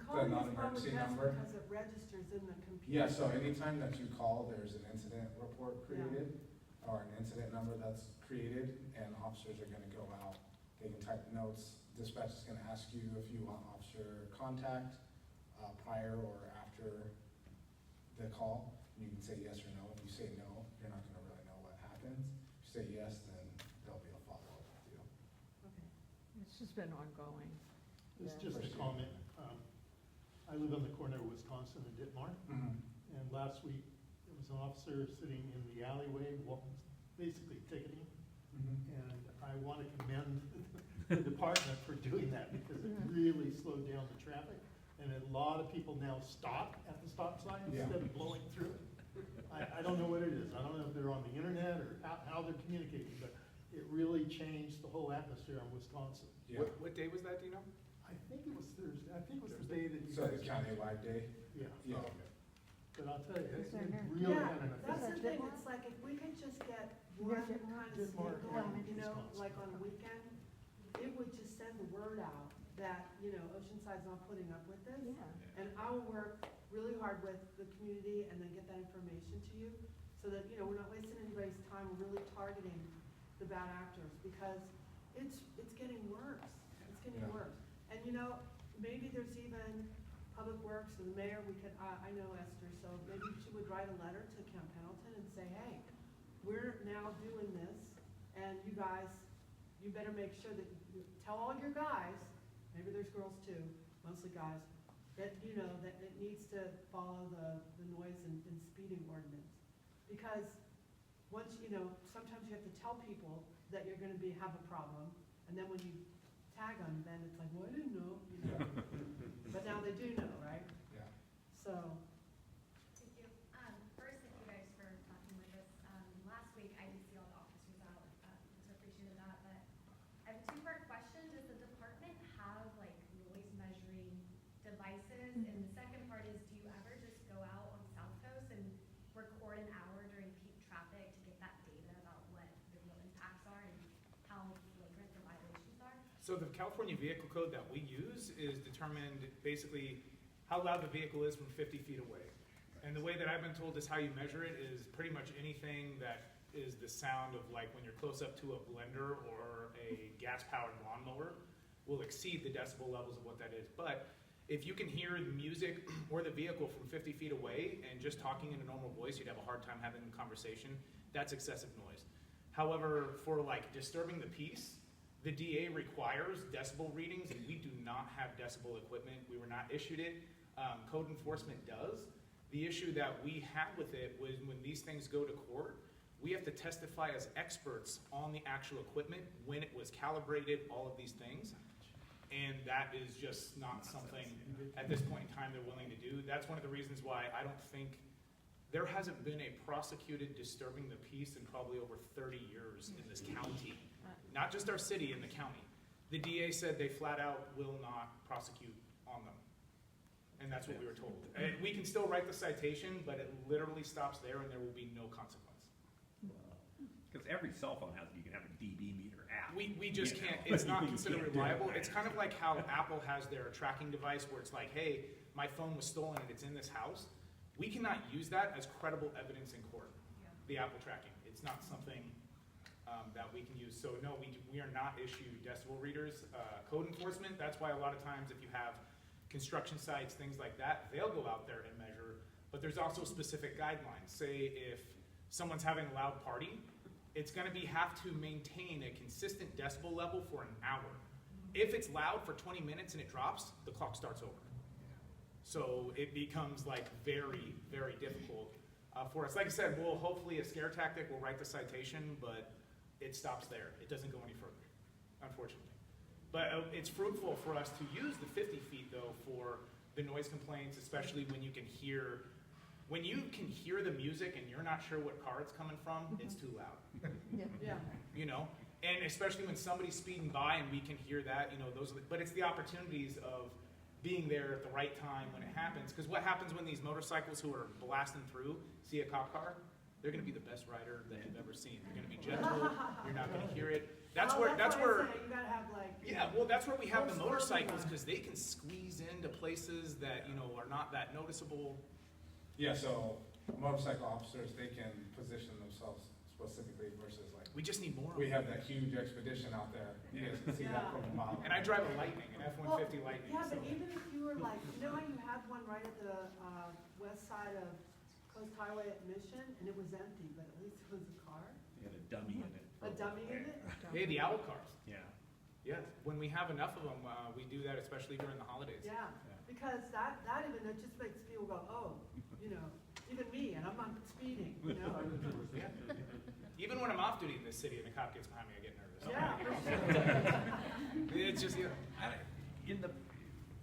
calling is non-emergency probably best number? because it registers in the computer. yeah, so anytime that you call, there's an incident report created, or an incident number that's created, and officers are gonna go out, they can type notes, dispatch is gonna ask you if you want officer contact, prior or after the call, you can say yes or no. If you say no, you're not gonna really know what happens. If you say yes, then there'll be a follow-up with you. Okay. It's just been ongoing. It's Yeah. just a comment. I live on the corner of Wisconsin and Ditmar, and last week, there was an officer sitting in the alleyway, basically ticketing, and I want to commend the department for doing that, because it really slowed down the traffic, and a lot of people now stop at the stop sign Yeah. instead of blowing through it. I don't know what it is. I don't know if they're on the internet or how they're communicating, but it really changed the whole atmosphere in Wisconsin. Yeah, What day was that, do you know? I think it was Thursday. I think it was the day that you so guys. the countywide day, Yeah. yeah. But I'll tell you, it Is that here? really Yeah, had an that's effect. the thing, it's like if we could just get one kind of Ditmar, statement, Wisconsin. like on a weekend, it would just send the word out that, Oceanside's not putting up with this. Yeah. And I will work really hard with the community and then get that information to you, so that, we're not wasting anybody's time, we're really targeting the bad actors, because it's getting worse, it's getting Yeah. worse. And, maybe there's even Public Works or the mayor, I know Esther, so maybe she would write a letter to Camp Pendleton and say, hey, we're now doing this, and you guys, you better make sure that you tell all your guys, maybe there's girls too, mostly guys, that, you know, that it needs to follow the noise and speeding ordinance. Because once, you know, sometimes you have to tell people that you're gonna have a problem, and then when you tag them, then it's like, well, I didn't know, you know. But now they do know, right? Yeah. So, Thank you. First, thank you guys for talking with us. Last week, I didn't see all the officers out, so appreciated that. But I have a two-part question. Does the department have like noise measuring devices? And the second part is, do you ever just go out on South Coast and record an hour during peak traffic to get that data about what the real impacts are and how flagrant the violations are? So the California Vehicle Code that we use is determined basically how loud the vehicle is from 50 feet away. And the way that I've been told is how you measure it is pretty much anything that is the sound of, like when you're close up to a blender or a gas-powered lawnmower will exceed the decibel levels of what that is. But if you can hear the music or the vehicle from 50 feet away and just talking in a normal voice, you'd have a hard time having a conversation. That's excessive noise. However, for like disturbing the peace, the DA requires decibel readings, and we do not have decibel equipment. We were not issued it. Code enforcement does. The issue that we had with it was when these things go to court, we have to testify as experts on the actual equipment, when it was calibrated, all of these things. And that is just not something at this point in time they're willing to do. That's one of the reasons why I don't think there hasn't been a prosecuted disturbing the peace in probably over 30 years in this county. Not just our city, in the county. The DA said they flat out will not prosecute on them. And that's what we were told. We can still write the citation, but it literally stops there and there will be no consequence. Because every cell phone you can have a dB meter app. We just You can't, know, it's but not you considered can't do it. reliable. It's kind of like how Apple has their tracking device where it's like, hey, my phone was stolen and it's in this house. We cannot use that as credible evidence in court, the Apple tracking. It's not something that we can use. So no, we are not issued decibel readers. Code enforcement, that's why a lot of times if you have construction sites, things like that, they'll go out there and measure, but there's also specific guidelines. Say if someone's having a loud party, it's gonna have to maintain a consistent decibel level for an hour. If it's loud for 20 minutes and it drops, the clock starts over. So it becomes like very, very difficult for us. Like I said, we'll hopefully a scare tactic, we'll write the citation, but it stops there. It doesn't go any further, unfortunately. But it's fruitful for us to use the 50 feet though for the noise complaints, especially when you can hear the music and you're not sure what car it's coming from, it's too loud. yeah. You know? And especially when somebody's speeding by and we can hear that, you know, but it's the opportunities of being there at the right time when it happens. Because what happens when these motorcycles who are blasting through see a cop car? They're going to be the best rider that you've ever seen. They're going to be gentle. You're not going to hear it. That's Well, where why I say you gotta have like. yeah, well, that's where we have the Full motorcycles stop. because they can squeeze into places that, you know, are not that noticeable. Yeah, so motorcycle officers, they can position themselves specifically versus like, We just need more. we have that huge expedition out there. You guys can see that from a mile. And I drive a Lightning, an F-150 Lightning. Yeah, so- but even if you were like, you know how you had one right at the west side of Coast Highway at Mission, and it was empty, but at least it was a car? You had a dummy in it. A dummy in it? Hey, the owl cars. Yeah. Yeah, when we have enough of them, we do that, especially during the holidays. Yeah, because that even, it just makes people go, oh, you know, even me, and I'm not speeding, you know? Yeah. Even when I'm off duty in this city and the cop gets behind me, I get nervous. Yeah, for sure. It's just, yeah.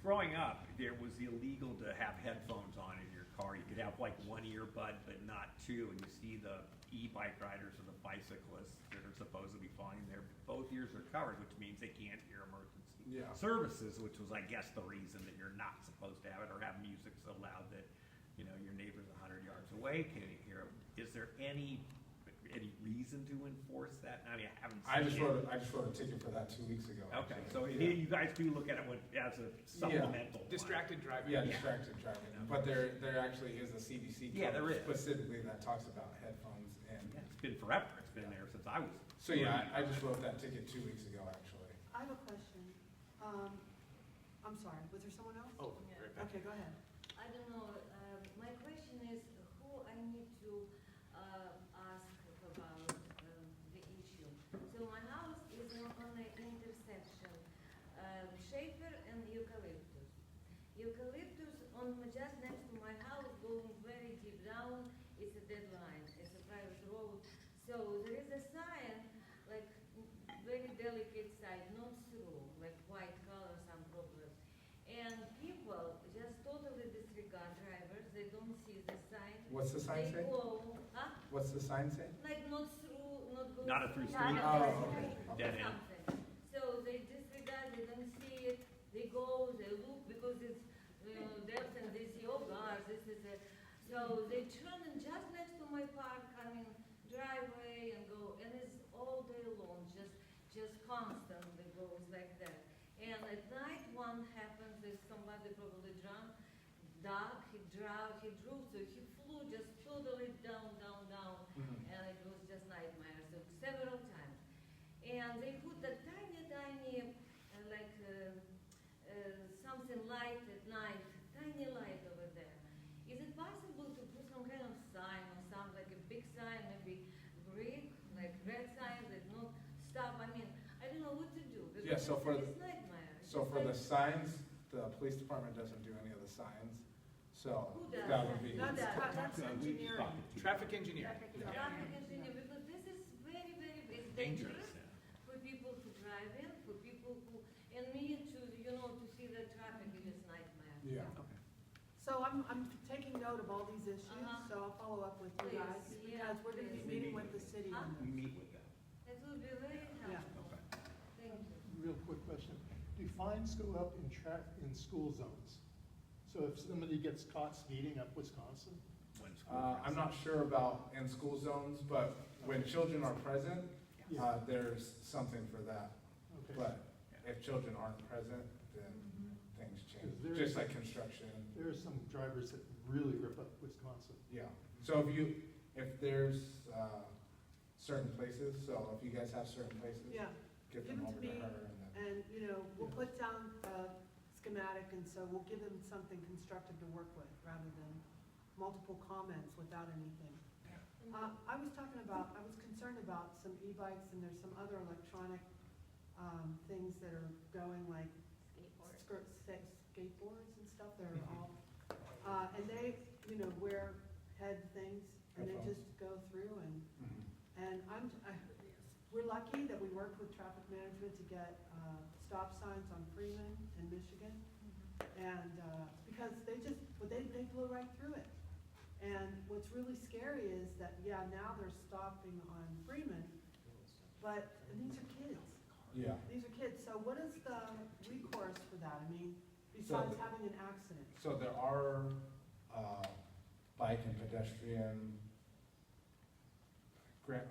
Growing up, there was illegal to have headphones on in your car. You could have like one earbud, but not two. And you see the e-bike riders or the bicyclists that are supposed to be flying there. Both ears are covered, which means they can't hear emergency services, which was, I guess, the reason that you're not supposed to have it or have music so loud that, you know, your neighbor's 100 yards away can't hear it. Is there any reason to enforce that? I mean, I haven't seen it. I just wrote a ticket for that 2 weeks ago. Okay, actually. so Yeah. you guys do look at it as a supplemental. one. Distracted driving. Yeah, distracted driving, but there actually is a CDC Yeah, there code is. specifically that talks about headphones and, Yeah, it's been forever. It's been there since I was. so yeah, I just wrote that ticket 2 weeks ago, actually. I have a question. I'm sorry, was there someone else? Oh, right back. Okay, go ahead. I don't know, my question is who I need to ask about eucalyptus. Eucalyptus on just next to my house, going very deep down, it's a dead line, it's a private road. So there is a sign, like very delicate sign, not through, like white color, some problem. And people just totally disregard drivers, they don't see the sign. What's the sign say? They go, huh? What's the sign say? Like not through, not going. Not a through Not street? a Oh, through okay. street, Dead end. something. So they disregard, they don't see it, they go, they look because it's depth and they see, oh gosh, this is a, so they turn and just next to my park, I mean, driveway and go, and it's all day long, just constantly goes like that. And at night one happens, there's somebody probably drunk, dark, he drew, so he flew just totally down, and it was just nightmare, so several times. And they put a tiny, something light at night, tiny light over there. Is it possible to put some kind of sign or something, like a big sign, maybe brick, like red sign that no stop? I mean, I don't know what to do. Because Yeah, so for it's nightmare. So It's for the like- signs, the police department doesn't do any of the signs, so Who does that would be. That's engineering. Traffic engineer. Traffic engineer, because this is very, it's Dangerous, dangerous for people to drive in, for people who, and me to, to see the traffic is just nightmare. Yeah. So I'm taking note of all these issues, Uh-huh. so I'll follow up with you Please, guys, yeah, because we're gonna be please. meeting with the city on We this. meet with them. It will be very Yeah. helpful. Thank you. Real quick question. Do fines go up in school zones? So if somebody gets caught speeding up Wisconsin? When school I'm not sure about in school zones, but when children are present, there's something for that. Okay. But if children aren't present, then things change, Is there- just like construction. There are some drivers that really rip up Wisconsin. Yeah, so if there's, certain places, so if you guys have certain places, Yeah, give give them them over to to me, her and then. and, we'll put down a schematic, and so we'll give them something constructive to work with, rather than multiple comments without anything. I was concerned about some e-bikes, and there's some other electronic, things that are going, like skateboards and stuff, they're all, and they, wear head things, and they Headphones. just go through, Mhm. and we're lucky that we worked with traffic management to get, stop signs on Freeman in Michigan, and, because they blow right through it. And what's really scary is that, now they're stopping on Freeman, and these are kids. Yeah, These are kids, so what is the recourse for that? I mean, besides the- having an accident? so there are, bike and pedestrian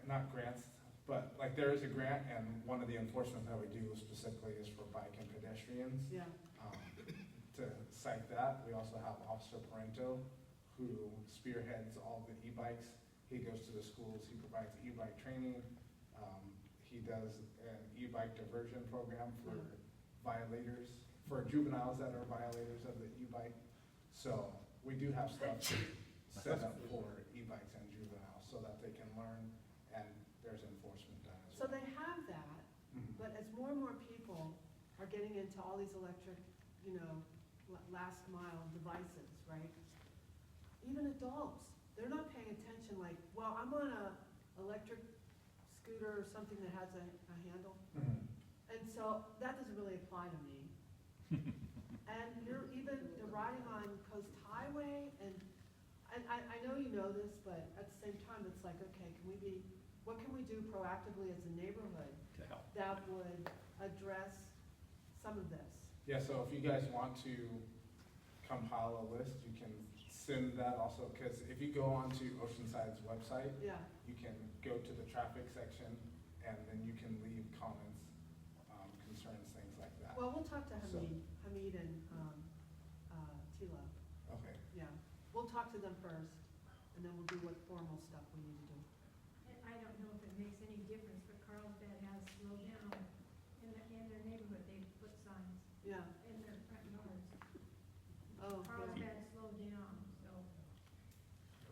not grants, but like there is a grant, and one of the enforcement that we do specifically is for bike and pedestrians. Yeah, To cite that, we also have Officer Parento, who spearheads all the e-bikes. He goes to the schools, he provides e-bike training. He does an e-bike diversion program for violators, for juveniles that are violators of the e-bike. So we do have stuff set up for e-bikes and juveniles so that they can learn, and there's enforcement done as so well. they have that, Mhm. but as more and more people are getting into all these electric, last mile devices, right? Even adults, they're not paying attention, like, well, I'm on a electric scooter or something that has a handle, Mhm. and so that doesn't really apply to me. And you're riding on Coast Highway, and I know you know this, but at the same time, it's like, okay, what can we do proactively as a neighborhood To help. that would address some of this? Yeah, so if you guys want to compile a list, you can send that also, because if you go onto Oceanside's website, Yeah, you can go to the traffic section, and then you can leave comments, concerns, things like that. well, we'll talk to So- Hamid and, Tila, Okay, yeah. We'll talk to them first, and then we'll do what formal stuff we need to do. And I don't know if it makes any difference, but Carlsbad has slowed down. In their neighborhood, they put signs Yeah, in their front yards. oh, yeah. Carlsbad slowed down, so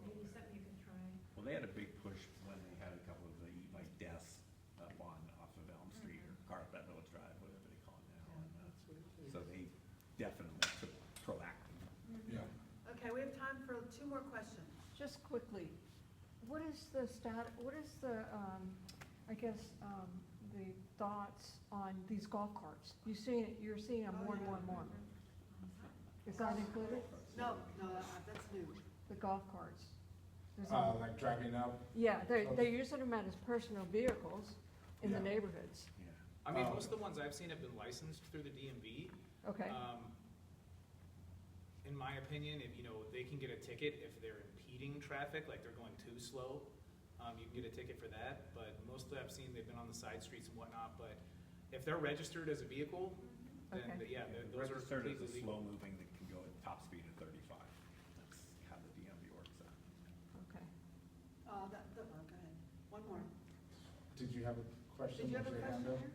maybe something you could try. Well, they had a big push when they had a couple of the e-bike deaths up off of Elm Street or Carpet Village Drive, whatever they call it now. And, so they two more questions. Just quickly, what is the I guess, the thoughts on these golf carts? You're seeing them more and more and more. Is that included? No, that's new. The golf carts? There's a- Like driving up. Yeah, they're using them as personal vehicles in the Yeah. neighborhoods. I mean, most of the ones I've seen have been licensed through the DMV. Okay, In my opinion, if, they can get a ticket if they're impeding traffic, like they're going too slow. You can get a ticket for that, but mostly I've seen they've been on the side streets and whatnot, but if they're registered as a vehicle, then, Okay. those are Registered as completely a legal. slow moving that can go at top speed of 35. That's how the DMV works out. okay. Go ahead. One more. Did you have a question? Did you have a Was your hand question up? here?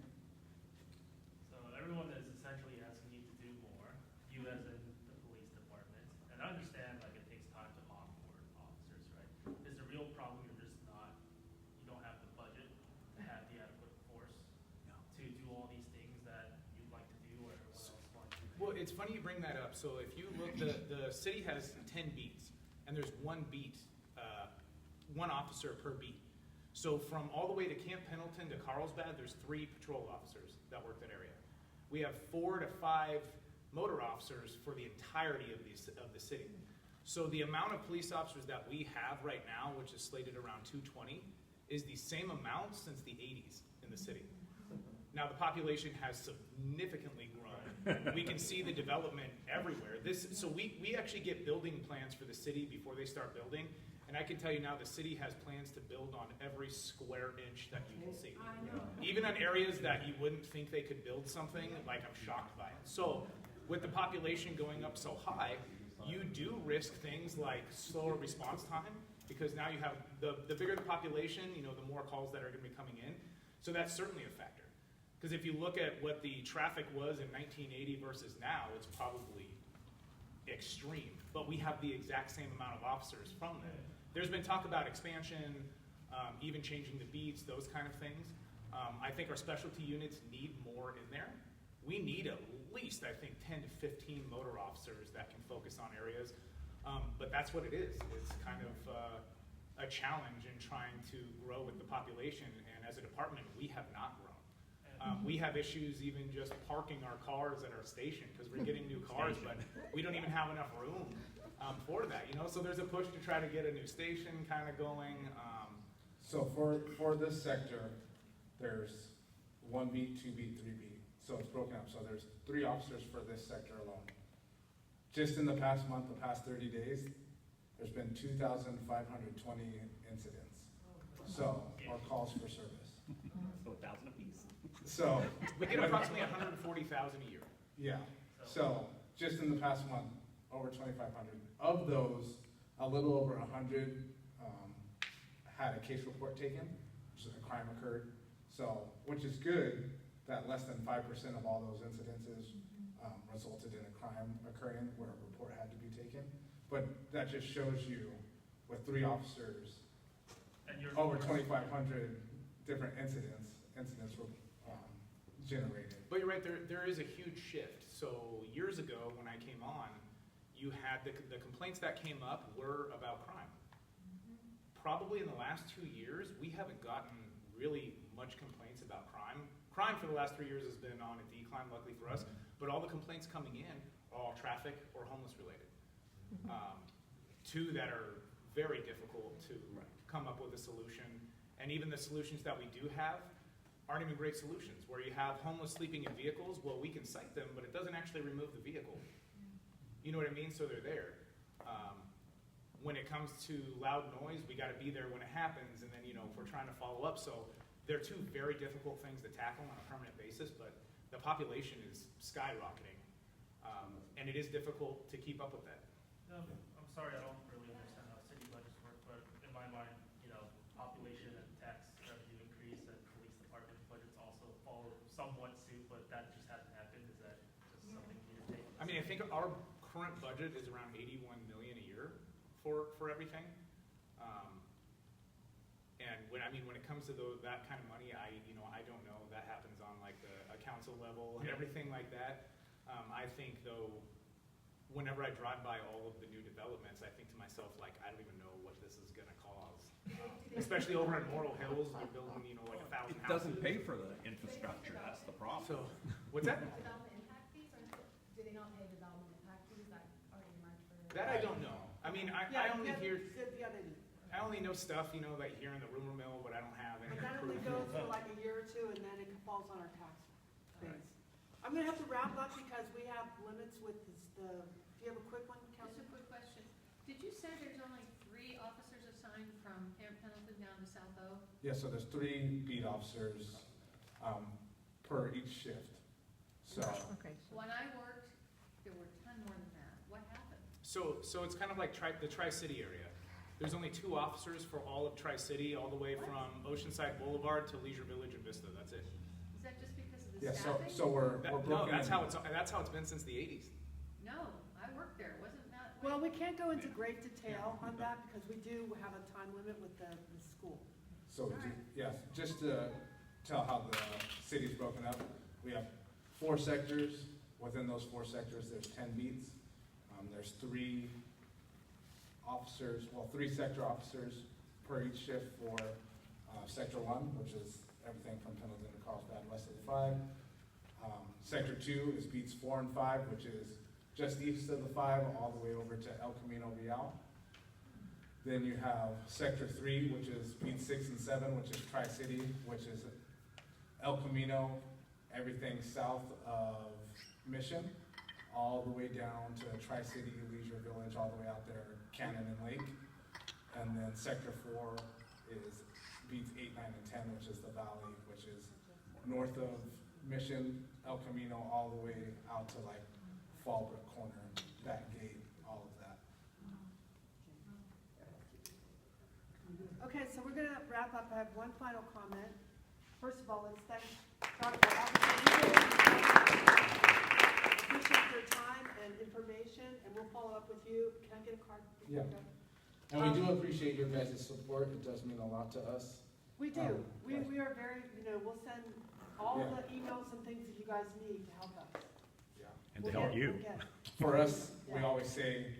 So everyone is essentially asking you to do more, you as in the police department, and I understand like it takes time to onboard officers, right? Is the real problem you don't have the budget to have the adequate force to do all these things that you'd like to do, or everyone else wants to do? Well, it's funny you bring that up. So if you look, the city has 10 beats, and there's one beat, one officer per beat. So from all the way to Camp Pendleton to Carlsbad, there's 3 patrol officers that work that area. We have 4 to 5 motor officers for the entirety of the city. So the amount of police officers that we have right now, which is slated around 220, is the same amount since the 80s in the city. Now, the population has significantly grown. We can see the development everywhere. So we actually get building plans for the city before they start building. And I can tell you now, the city has plans to build on every square inch that you can see. Even on areas that you wouldn't think they could build something, like I'm shocked by it. So with the population going up so high, you do risk things like slower response time, because now you have, the bigger the population, the more calls that are gonna be coming in. So that's certainly a factor. Because if you look at what the traffic was in 1980 versus now, it's probably extreme. But we have the exact same amount of officers from then. There's been talk about expansion, even changing the beats, those kind of things. I think our specialty units need more in there. We need at least, I think, 10 to 15 motor officers that can focus on areas. But that's what it is. It's kind of a challenge in trying to grow with the population. And as a department, we have not grown. We have issues even just parking our cars at our station because we're getting new cars, but we don't even have enough room for that, So there's a push to try to get a new station kind of going. So for this sector, there's 1 beat, 2 beat, 3 beat. So it's broken up. So there's 3 officers for this sector alone. Just in the past month, the past 30 days, there's been 2,520 incidents. So, or calls for service. So 1,000 apiece. So. We get approximately 140,000 a year. Yeah, so just in the past month, over 2,500. Of those, a little over 100 had a case report taken, which is a crime occurred. So, which is good that less than 5% of all those incidences resulted in a crime occurring where a report had to be taken. But that just shows you, with 3 officers, And your over force- 2,500 different incidents were generated. But you're right, there is a huge shift. So years ago, when I came on, you had the complaints that came up were about crime. Probably in the last 2 years, we haven't gotten really much complaints about crime. Crime for the last 3 years has been on a decline, luckily for us, but all the complaints coming in are all traffic or homeless related. 2 that are very difficult to come up with a solution. And even the solutions that we do have aren't even great solutions. Where you have homeless sleeping in vehicles, well, we can cite them, but it doesn't actually remove the vehicle. You know what I mean? So they're there. When it comes to loud noise, we gotta be there when it happens, and then, if we're trying to follow up. So they're 2 very difficult things to tackle on a permanent basis, but the population is skyrocketing. And it is difficult to keep up with that. No, I'm sorry, I don't really understand how city budgets work, but in my mind, population and tax revenue increase and police department budgets also follow somewhat suit, but that just hasn't happened. Is that just something you need to take? I mean, I think our current budget is around 81 million a year for everything. And when it comes to that kind of money, I don't know. That happens on like a council level and everything like that. I think though, whenever I drive by all of the new developments, I think to myself, like, I don't even know what this is gonna cause. Especially over in Laurel Hills, they're building, you know, like 1,000 It houses. doesn't pay for the infrastructure, that's the problem. So, what's that? Development impact fees, or do they not pay development impact fees that already marked for? That I don't know. I mean, I only hear, Yeah, they do. I only know stuff, you know, that you hear in the rumor mill, but I don't have any But that only proof. goes for like a year or two, and then it falls on our tax base. I'm gonna have to wrap up because we have limits with this, do you have a quick one, Just Councilor? a quick question. Did you say there's only 3 officers assigned from Camp Pendleton down to South O? Yeah, so there's 3 beat officers, per each shift. So, Okay, so When I worked, there were 10 more than that. What happened? So it's kind of like the Tri-City area. There's only 2 officers for all of Tri-City, all the way from Oceanside Boulevard to Leisure Village and Vista, that's it. Is that just because of the yeah, staffing? so we're No, broken that's in. how it's been since the 80s. No, I worked there. Wasn't that? Well, we can't go into great detail on that because we do have a time limit with the school. So, yes, just to tell how the city's broken up, we have 4 sectors. Within those 4 sectors, there's 10 beats. There's 3 officers, well, 3 sector officers per each shift for Sector 1, which is everything from Pendleton to Carlsbad west of the 5. Sector 2 is beats 4 and 5, which is just east of the 5, all the way over to El Camino Real. Then you have Sector 3, which is beats 6 and 7, which is Tri-City, which is El Camino, everything south of Mission, all the way down to Tri-City, Leisure Village, all the way out there, Cannon and Lake. And then Sector 4 is beats 8, 9, and 10, which is the valley, which is north of Mission, El Camino, all the way out to like Fallbrook Corner, that gate, all of that. Okay, so we're gonna wrap up. I have one final comment. First of all, let's thank Dr. Appreciate your time and information, and we'll follow up with you. Can I get a card? Yeah. And we do appreciate your guys' support, it does mean a lot to us. We do. Right. We are very, we'll send all Yeah. the emails and things that you guys need to help us. And to help you. For us, we Yeah. always say,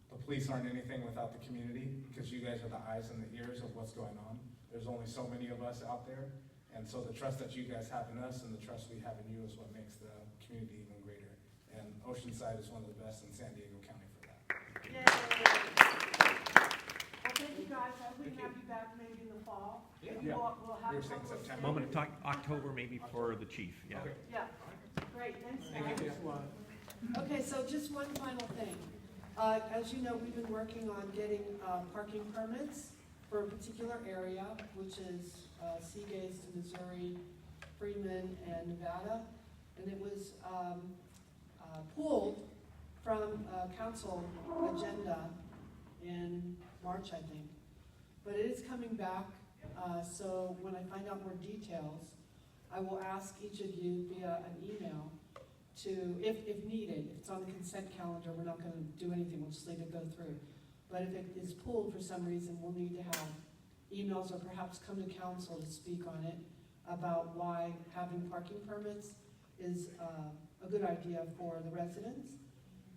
the police aren't anything without the community, because you guys are the eyes and the ears of what's going on. There's only so many of us out there, and so the trust that you guys have in us and the trust we have in you is what makes the community even greater. And Oceanside is one of the best in San Diego County for that. Yay! Well, thank you guys. I hope we can have you back maybe in the fall. Yeah. Maybe we'll have You're a saying couple of September? stays. I'm gonna talk October maybe for the chief, yeah. Okay. Yeah, great, thanks, Thank guys. you. Okay, so just one final thing. As you know, we've been working on getting parking permits for a particular area, which is Seagates, Missouri, Freeman, and Nevada. And it was pulled from council agenda in March, I think. But it is coming back, so when I find out more details, I will ask each of you via an email to, if needed, if it's on the consent calendar, we're not gonna do anything, we'll just leave it go through. But if it is pulled for some reason, we'll need to have emails or perhaps come to council to speak on it about why having parking permits is a good idea for the residents.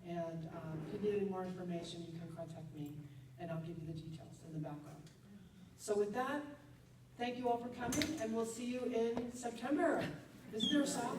And if you need any more information, you can contact me and I'll give you the details in the background. So with that, thank you all for coming and we'll see you in September. Isn't there a song?